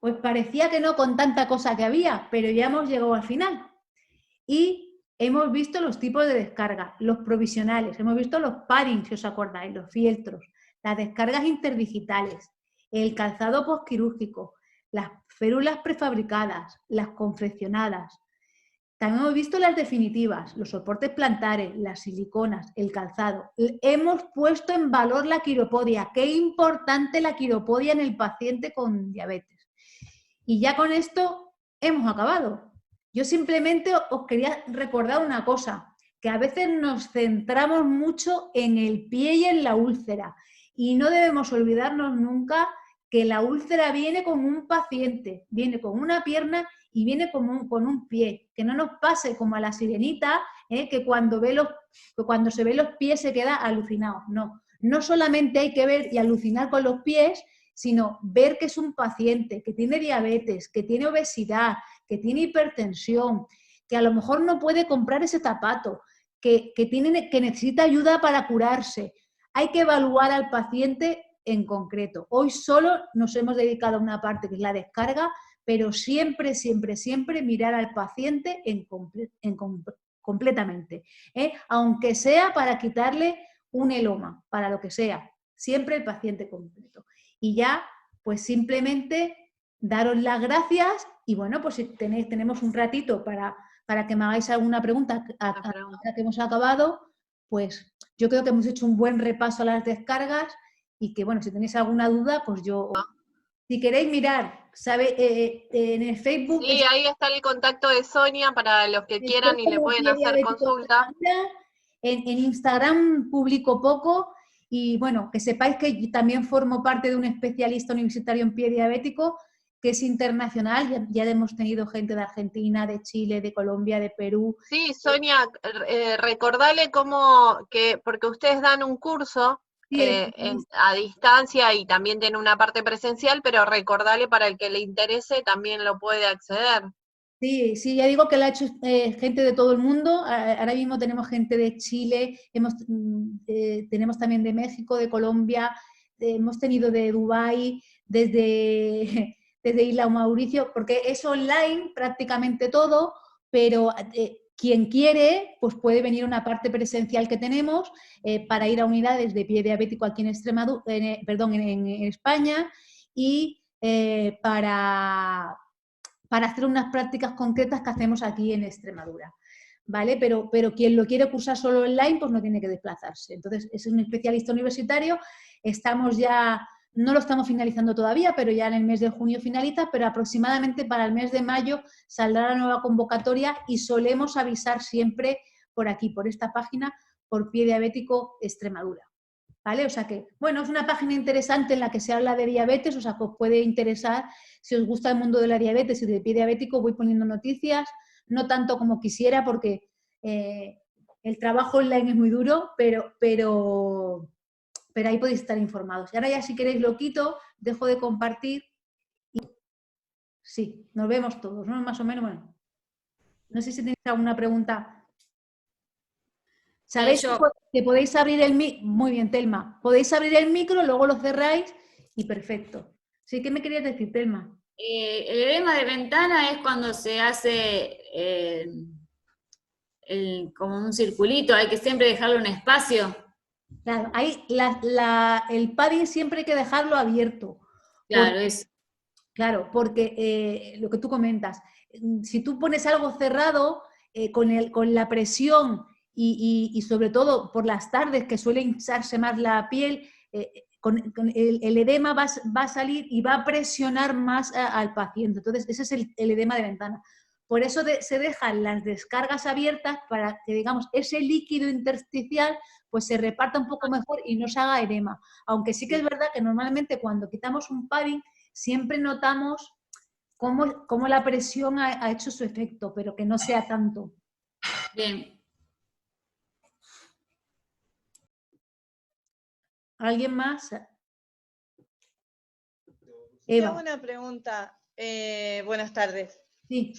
pues parecía que no con tanta cosa que había, pero ya hemos llegado al final. Y hemos visto los tipos de descarga, los provisionales, hemos visto los padding, si os acordáis, los fieltros, las descargas interdigitales, el calzado postquirúrgico, las férulas prefabricadas, las confeccionadas. También hemos visto las definitivas, los soportes plantares, las siliconas, el calzado. Hemos puesto en valor la quiropodia. Qué importante la quiropodia en el paciente con diabetes. Y ya con esto hemos acabado. Yo simplemente os quería recordar una cosa, que a veces nos centramos mucho en el pie y en la úlcera, y no debemos olvidarnos nunca que la úlcera viene con un paciente, viene con una pierna y viene con un pie, que no nos pase como a la sirenita, que cuando se ve los pies se queda alucinado. No, no solamente hay que ver y alucinar con los pies, sino ver que es un paciente, que tiene diabetes, que tiene obesidad, que tiene hipertensión, que a lo mejor no puede comprar ese zapato, que necesita ayuda para curarse. Hay que evaluar al paciente en concreto. Hoy solo nos hemos dedicado a una parte que es la descarga, pero siempre, siempre, siempre mirar al paciente completamente, aunque sea para quitarle un eloma, para lo que sea, siempre el paciente completo. Y ya, pues simplemente daros las gracias y bueno, pues si tenemos un ratito para que me hagáis alguna pregunta ahora que hemos acabado, pues yo creo que hemos hecho un buen repaso a las descargas y que bueno, si tenéis alguna duda, pues yo... Si queréis mirar, en el Facebook...
Sí, ahí está el contacto de Sonia para los que quieran y le pueden hacer consulta.
En Instagram publico poco y bueno, que sepáis que también formo parte de un especialista universitario en pie diabético que es internacional. Ya hemos tenido gente de Argentina, de Chile, de Colombia, de Perú.
Sí, Sonia, recordale porque ustedes dan un curso a distancia y también tiene una parte presencial, pero recordale para el que le interese también lo puede acceder.
Sí, ya digo que lo ha hecho gente de todo el mundo. Ahora mismo tenemos gente de Chile, tenemos también de México, de Colombia, hemos tenido de Dubái, desde Isla Mauricio, porque es online prácticamente todo, pero quien quiere, pues puede venir a una parte presencial que tenemos para ir a unidades de pie diabético aquí en en España y para hacer unas prácticas concretas que hacemos aquí en Extremadura, ¿vale? Pero quien lo quiere cursar solo online, pues no tiene que desplazarse. Entonces, es un especialista universitario, no lo estamos finalizando todavía, pero ya en el mes de junio finaliza, pero aproximadamente para el mes de mayo saldrá la nueva convocatoria y solemos avisar siempre por aquí, por esta página, por Pie Diabético Extremadura. ¿Vale? O sea que, bueno, es una página interesante en la que se habla de diabetes, o sea que os puede interesar, si os gusta el mundo de la diabetes y del pie diabético, voy poniendo noticias, no tanto como quisiera porque el trabajo online es muy duro, pero ahí podéis estar informados. Y ahora ya si queréis lo quito, dejo de compartir y sí, nos vemos todos, ¿no? Más o menos, bueno. No sé si tenéis alguna pregunta. ¿Sabéis que podéis abrir el micro? Muy bien, Telma. Podéis abrir el micro, luego lo cerráis y perfecto. ¿Sí? ¿Qué me querías decir, Telma?
El edema de ventana es cuando se hace como un circulito, hay que siempre dejarle un espacio.
Claro, ahí el padding siempre hay que dejarlo abierto.
Claro, eso.
Claro, porque lo que tú comentas, si tú pones algo cerrado, con la presión y sobre todo por las tardes que suele hincharse más la piel, con el edema va a salir y va a presionar más al paciente. Entonces, ese es el edema de ventana. Por eso se dejan las descargas abiertas para que, digamos, ese líquido intersticial pues se reparta un poco mejor y no se haga edema. Aunque sí que es verdad que normalmente cuando quitamos un padding siempre notamos cómo la presión ha hecho su efecto, pero que no sea tanto.
Bien.
¿Alguien más?
Eva. Tengo una pregunta. Buenas tardes.
Sí.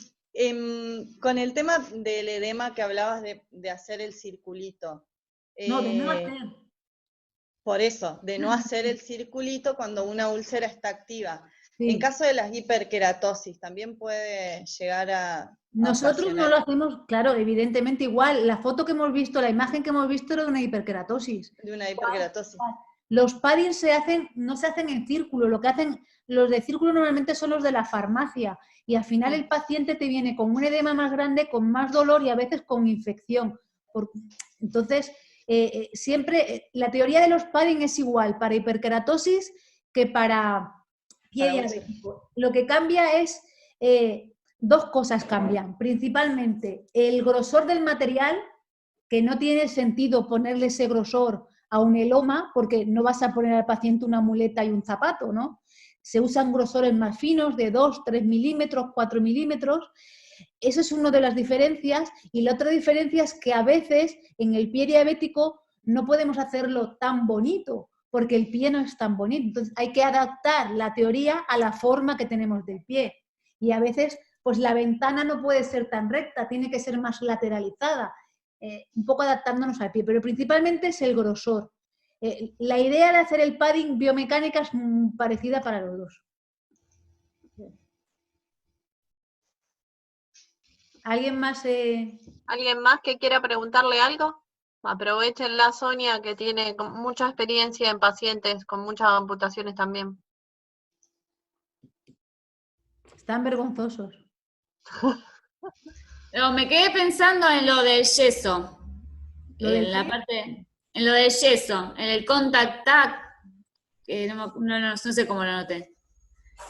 Con el tema del edema que hablabas de hacer el circulito.
No, de no hacer.
Por eso, de no hacer el circulito cuando una úlcera está activa.
Sí.
En caso de las hiperkeratosis, ¿también puede llegar a
Nosotros no lo hacemos, claro, evidentemente igual. La foto que hemos visto, la imagen que hemos visto era de una hiperkeratosis.
De una hiperkeratosis.
Los paddings no se hacen en círculo, lo que hacen los de círculo normalmente son los de la farmacia y al final el paciente te viene con un edema más grande, con más dolor y a veces con infección. Entonces, siempre la teoría de los paddings es igual para hiperkeratosis que para pie diabético. Lo que cambia es dos cosas cambian. Principalmente el grosor del material, que no tiene sentido ponerle ese grosor a un eloma, porque no vas a poner al paciente una muleta y un zapato, ¿no? Se usan grosores más finos, de 2, 3 milímetros, 4 milímetros. Eso es una de las diferencias. Y la otra diferencia es que a veces en el pie diabético no podemos hacerlo tan bonito, porque el pie no es tan bonito. Entonces hay que adaptar la teoría a la forma que tenemos del pie. Y a veces, pues la ventana no puede ser tan recta, tiene que ser más lateralizada, un poco adaptándonos al pie, pero principalmente es el grosor. La idea de hacer el padding biomecánica es parecida para los dos. ¿Alguien más?
¿Alguien más que quiera preguntarle algo? Aprovechenla, Sonia, que tiene mucha experiencia en pacientes con muchas amputaciones también.
Están vergonzosos.
No, me quedé pensando en lo del yeso.
¿Lo del
En la
qué?
parte, en lo del yeso, en el contact tag, que no sé cómo lo anoté.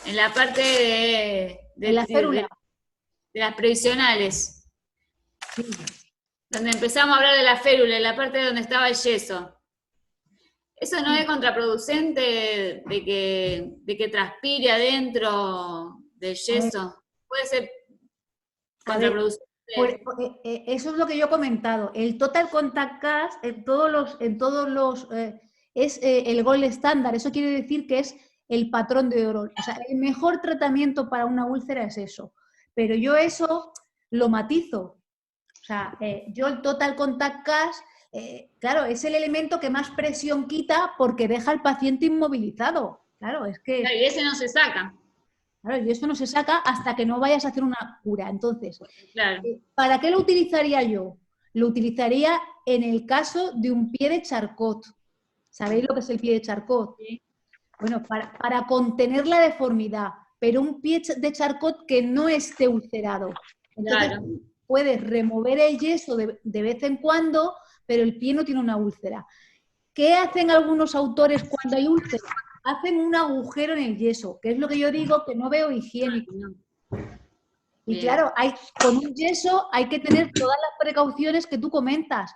En la parte
En la férula.
de las previsionales,
Sí.
donde empezamos a hablar de la férula, en la parte donde estaba el yeso. ¿Eso no es contraproducente de que transpire adentro del yeso? Puede ser
A ver,
contraproducente.
eso es lo que yo he comentado. El Total Contact Cast en todos los es el gold estándar. Eso quiere decir que es el patrón de oro. O sea, el mejor tratamiento para una úlcera es eso. Pero yo eso lo matizo. O sea, yo el Total Contact Cast, claro, es el elemento que más presión quita porque deja al paciente inmovilizado. Claro, es que...
Claro, y ese no se saca.
Claro, y eso no se saca hasta que no vayas a hacer una cura. Entonces,
Claro.
¿para qué lo utilizaría yo? Lo utilizaría en el caso de un pie de Charcot. ¿Sabéis lo que es el pie de Charcot?
Sí.
Bueno, para contener la deformidad, pero un pie de Charcot que no esté ulcerado. Entonces,
Claro.
puedes remover el yeso de vez en cuando, pero el pie no tiene una úlcera. ¿Qué hacen algunos autores cuando hay úlcera? Hacen un agujero en el yeso, que es lo que yo digo que no veo higiénico. Y
Bien.
claro, con un yeso hay que tener todas las precauciones que tú comentas.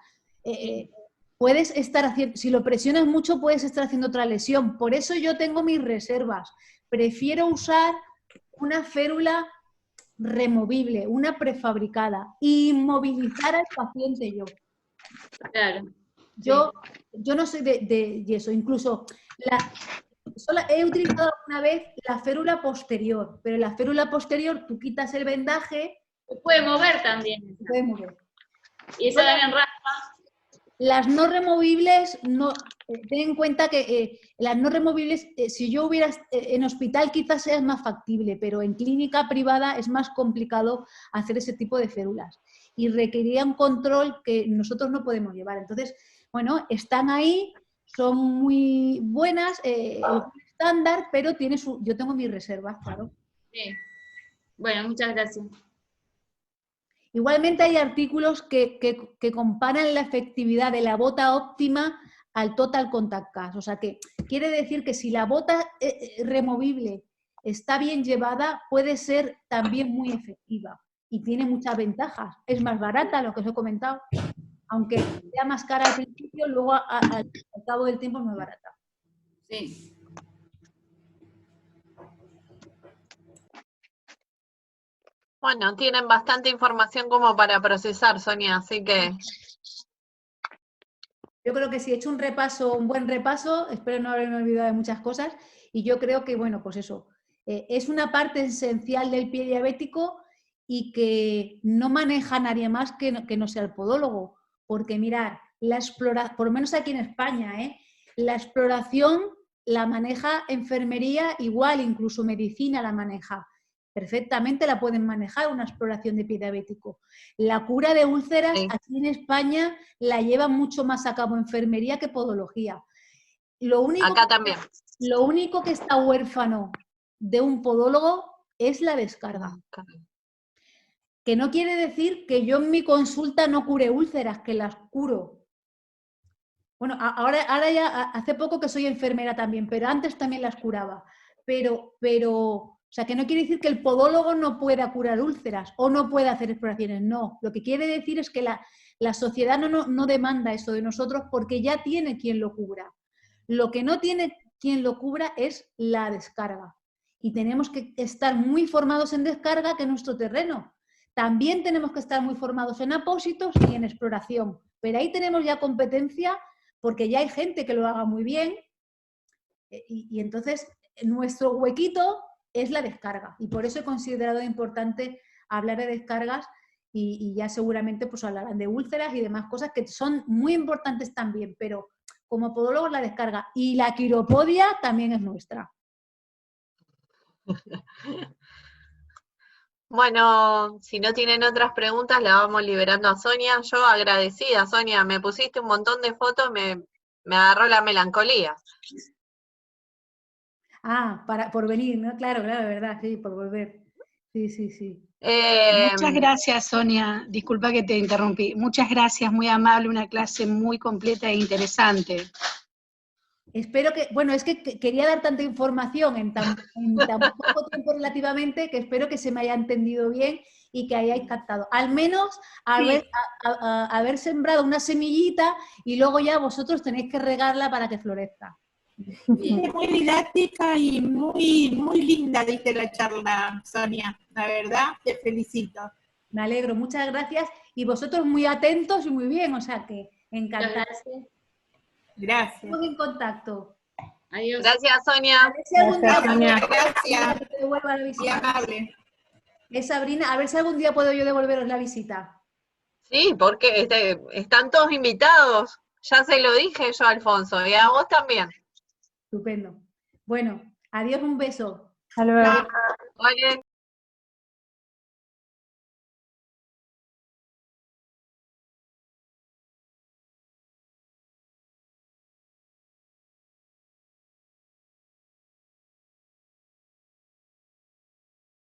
Puedes estar haciendo, si lo presionas mucho, puedes estar haciendo otra lesión. Por eso yo tengo mis reservas. Prefiero usar una férula removible, una prefabricada, e inmovilizar al paciente yo.
Claro.
Yo no soy de yeso, incluso he utilizado alguna vez la férula posterior, pero la férula posterior tú quitas el vendaje.
Se puede mover también.
Se puede mover.
Y esa también raspa.
Las no removibles, ten en cuenta que las no removibles, si yo hubiera en hospital quizás sea más factible, pero en clínica privada es más complicado hacer ese tipo de férulas y requeriría un control que nosotros no podemos llevar. Entonces, bueno, están ahí, son muy buenas, estándar, pero yo tengo mis reservas, claro.
Sí. Bueno, muchas gracias.
Igualmente hay artículos que comparan la efectividad de la bota óptima al Total Contact Cast. O sea que quiere decir que si la bota removible está bien llevada, puede ser también muy efectiva y tiene muchas ventajas. Es más barata, lo que os he comentado. Aunque sea más cara al principio, luego al cabo del tiempo es más barata.
Sí.
Bueno, tienen bastante información como para procesar, Sonia, así que...
Yo creo que sí, he hecho un buen repaso, espero no haberme olvidado de muchas cosas, y yo creo que, bueno, pues eso, es una parte esencial del pie diabético y que no maneja nadie más que no sea el podólogo, porque mirad, por lo menos aquí en España, la exploración la maneja enfermería igual, incluso medicina la maneja. Perfectamente la pueden manejar una exploración de pie diabético. La cura de úlceras
Sí.
aquí en España la lleva mucho más a cabo enfermería que podología.
Acá también.
Lo único que está huérfano de un podólogo es la descarga. Que no quiere decir que yo en mi consulta no cure úlceras, que las curo. Bueno, ahora ya hace poco que soy enfermera también, pero antes también las curaba. Pero sea, que no quiere decir que el podólogo no pueda curar úlceras o no pueda hacer exploraciones, no. Lo que quiere decir es que la sociedad no demanda eso de nosotros porque ya tiene quien lo cubra. Lo que no tiene quien lo cubra es la descarga. Y tenemos que estar muy formados en descarga, que es nuestro terreno. También tenemos que estar muy formados en apósitos y en exploración. Pero ahí tenemos ya competencia porque ya hay gente que lo haga muy bien. Y entonces nuestro huequito es la descarga. Y por eso he considerado importante hablar de descargas y ya seguramente pues hablarán de úlceras y demás cosas que son muy importantes también, pero como podólogos la descarga. Y la quiropodia también es nuestra.
Bueno, si no tienen otras preguntas, la vamos liberando a Sonia. Yo agradecida, Sonia, me pusiste un montón de fotos, me agarró la melancolía.
Ah, por venir, ¿no? Claro, verdad, sí, por volver. Sí.
Muchas gracias, Sonia. Disculpa que te interrumpí. Muchas gracias, muy amable, una clase muy completa e interesante.
Espero que, bueno, es que quería dar tanta información en tan poco tiempo relativamente que espero que se me haya entendido bien y que hayáis captado. Al menos haber sembrado una semillita y luego ya vosotros tenéis que regarla para que florezca.
Muy didáctica y muy linda diste la charla, Sonia. La verdad, te felicito.
Me alegro, muchas gracias. Y vosotros muy atentos y muy bien, o sea que encantada.
Gracias.
Estamos en contacto.
Adiós.
Gracias, Sonia.
A ver si algún día
Gracias.
te devuelva la
Muy
visita.
amable.
Sabrina, a ver si algún día puedo yo devolveros la visita.
Sí, porque están todos invitados. Ya se lo dije yo, Alfonso, y a vos también.
Estupendo. Bueno, adiós, un beso.
Hasta luego.
Vale.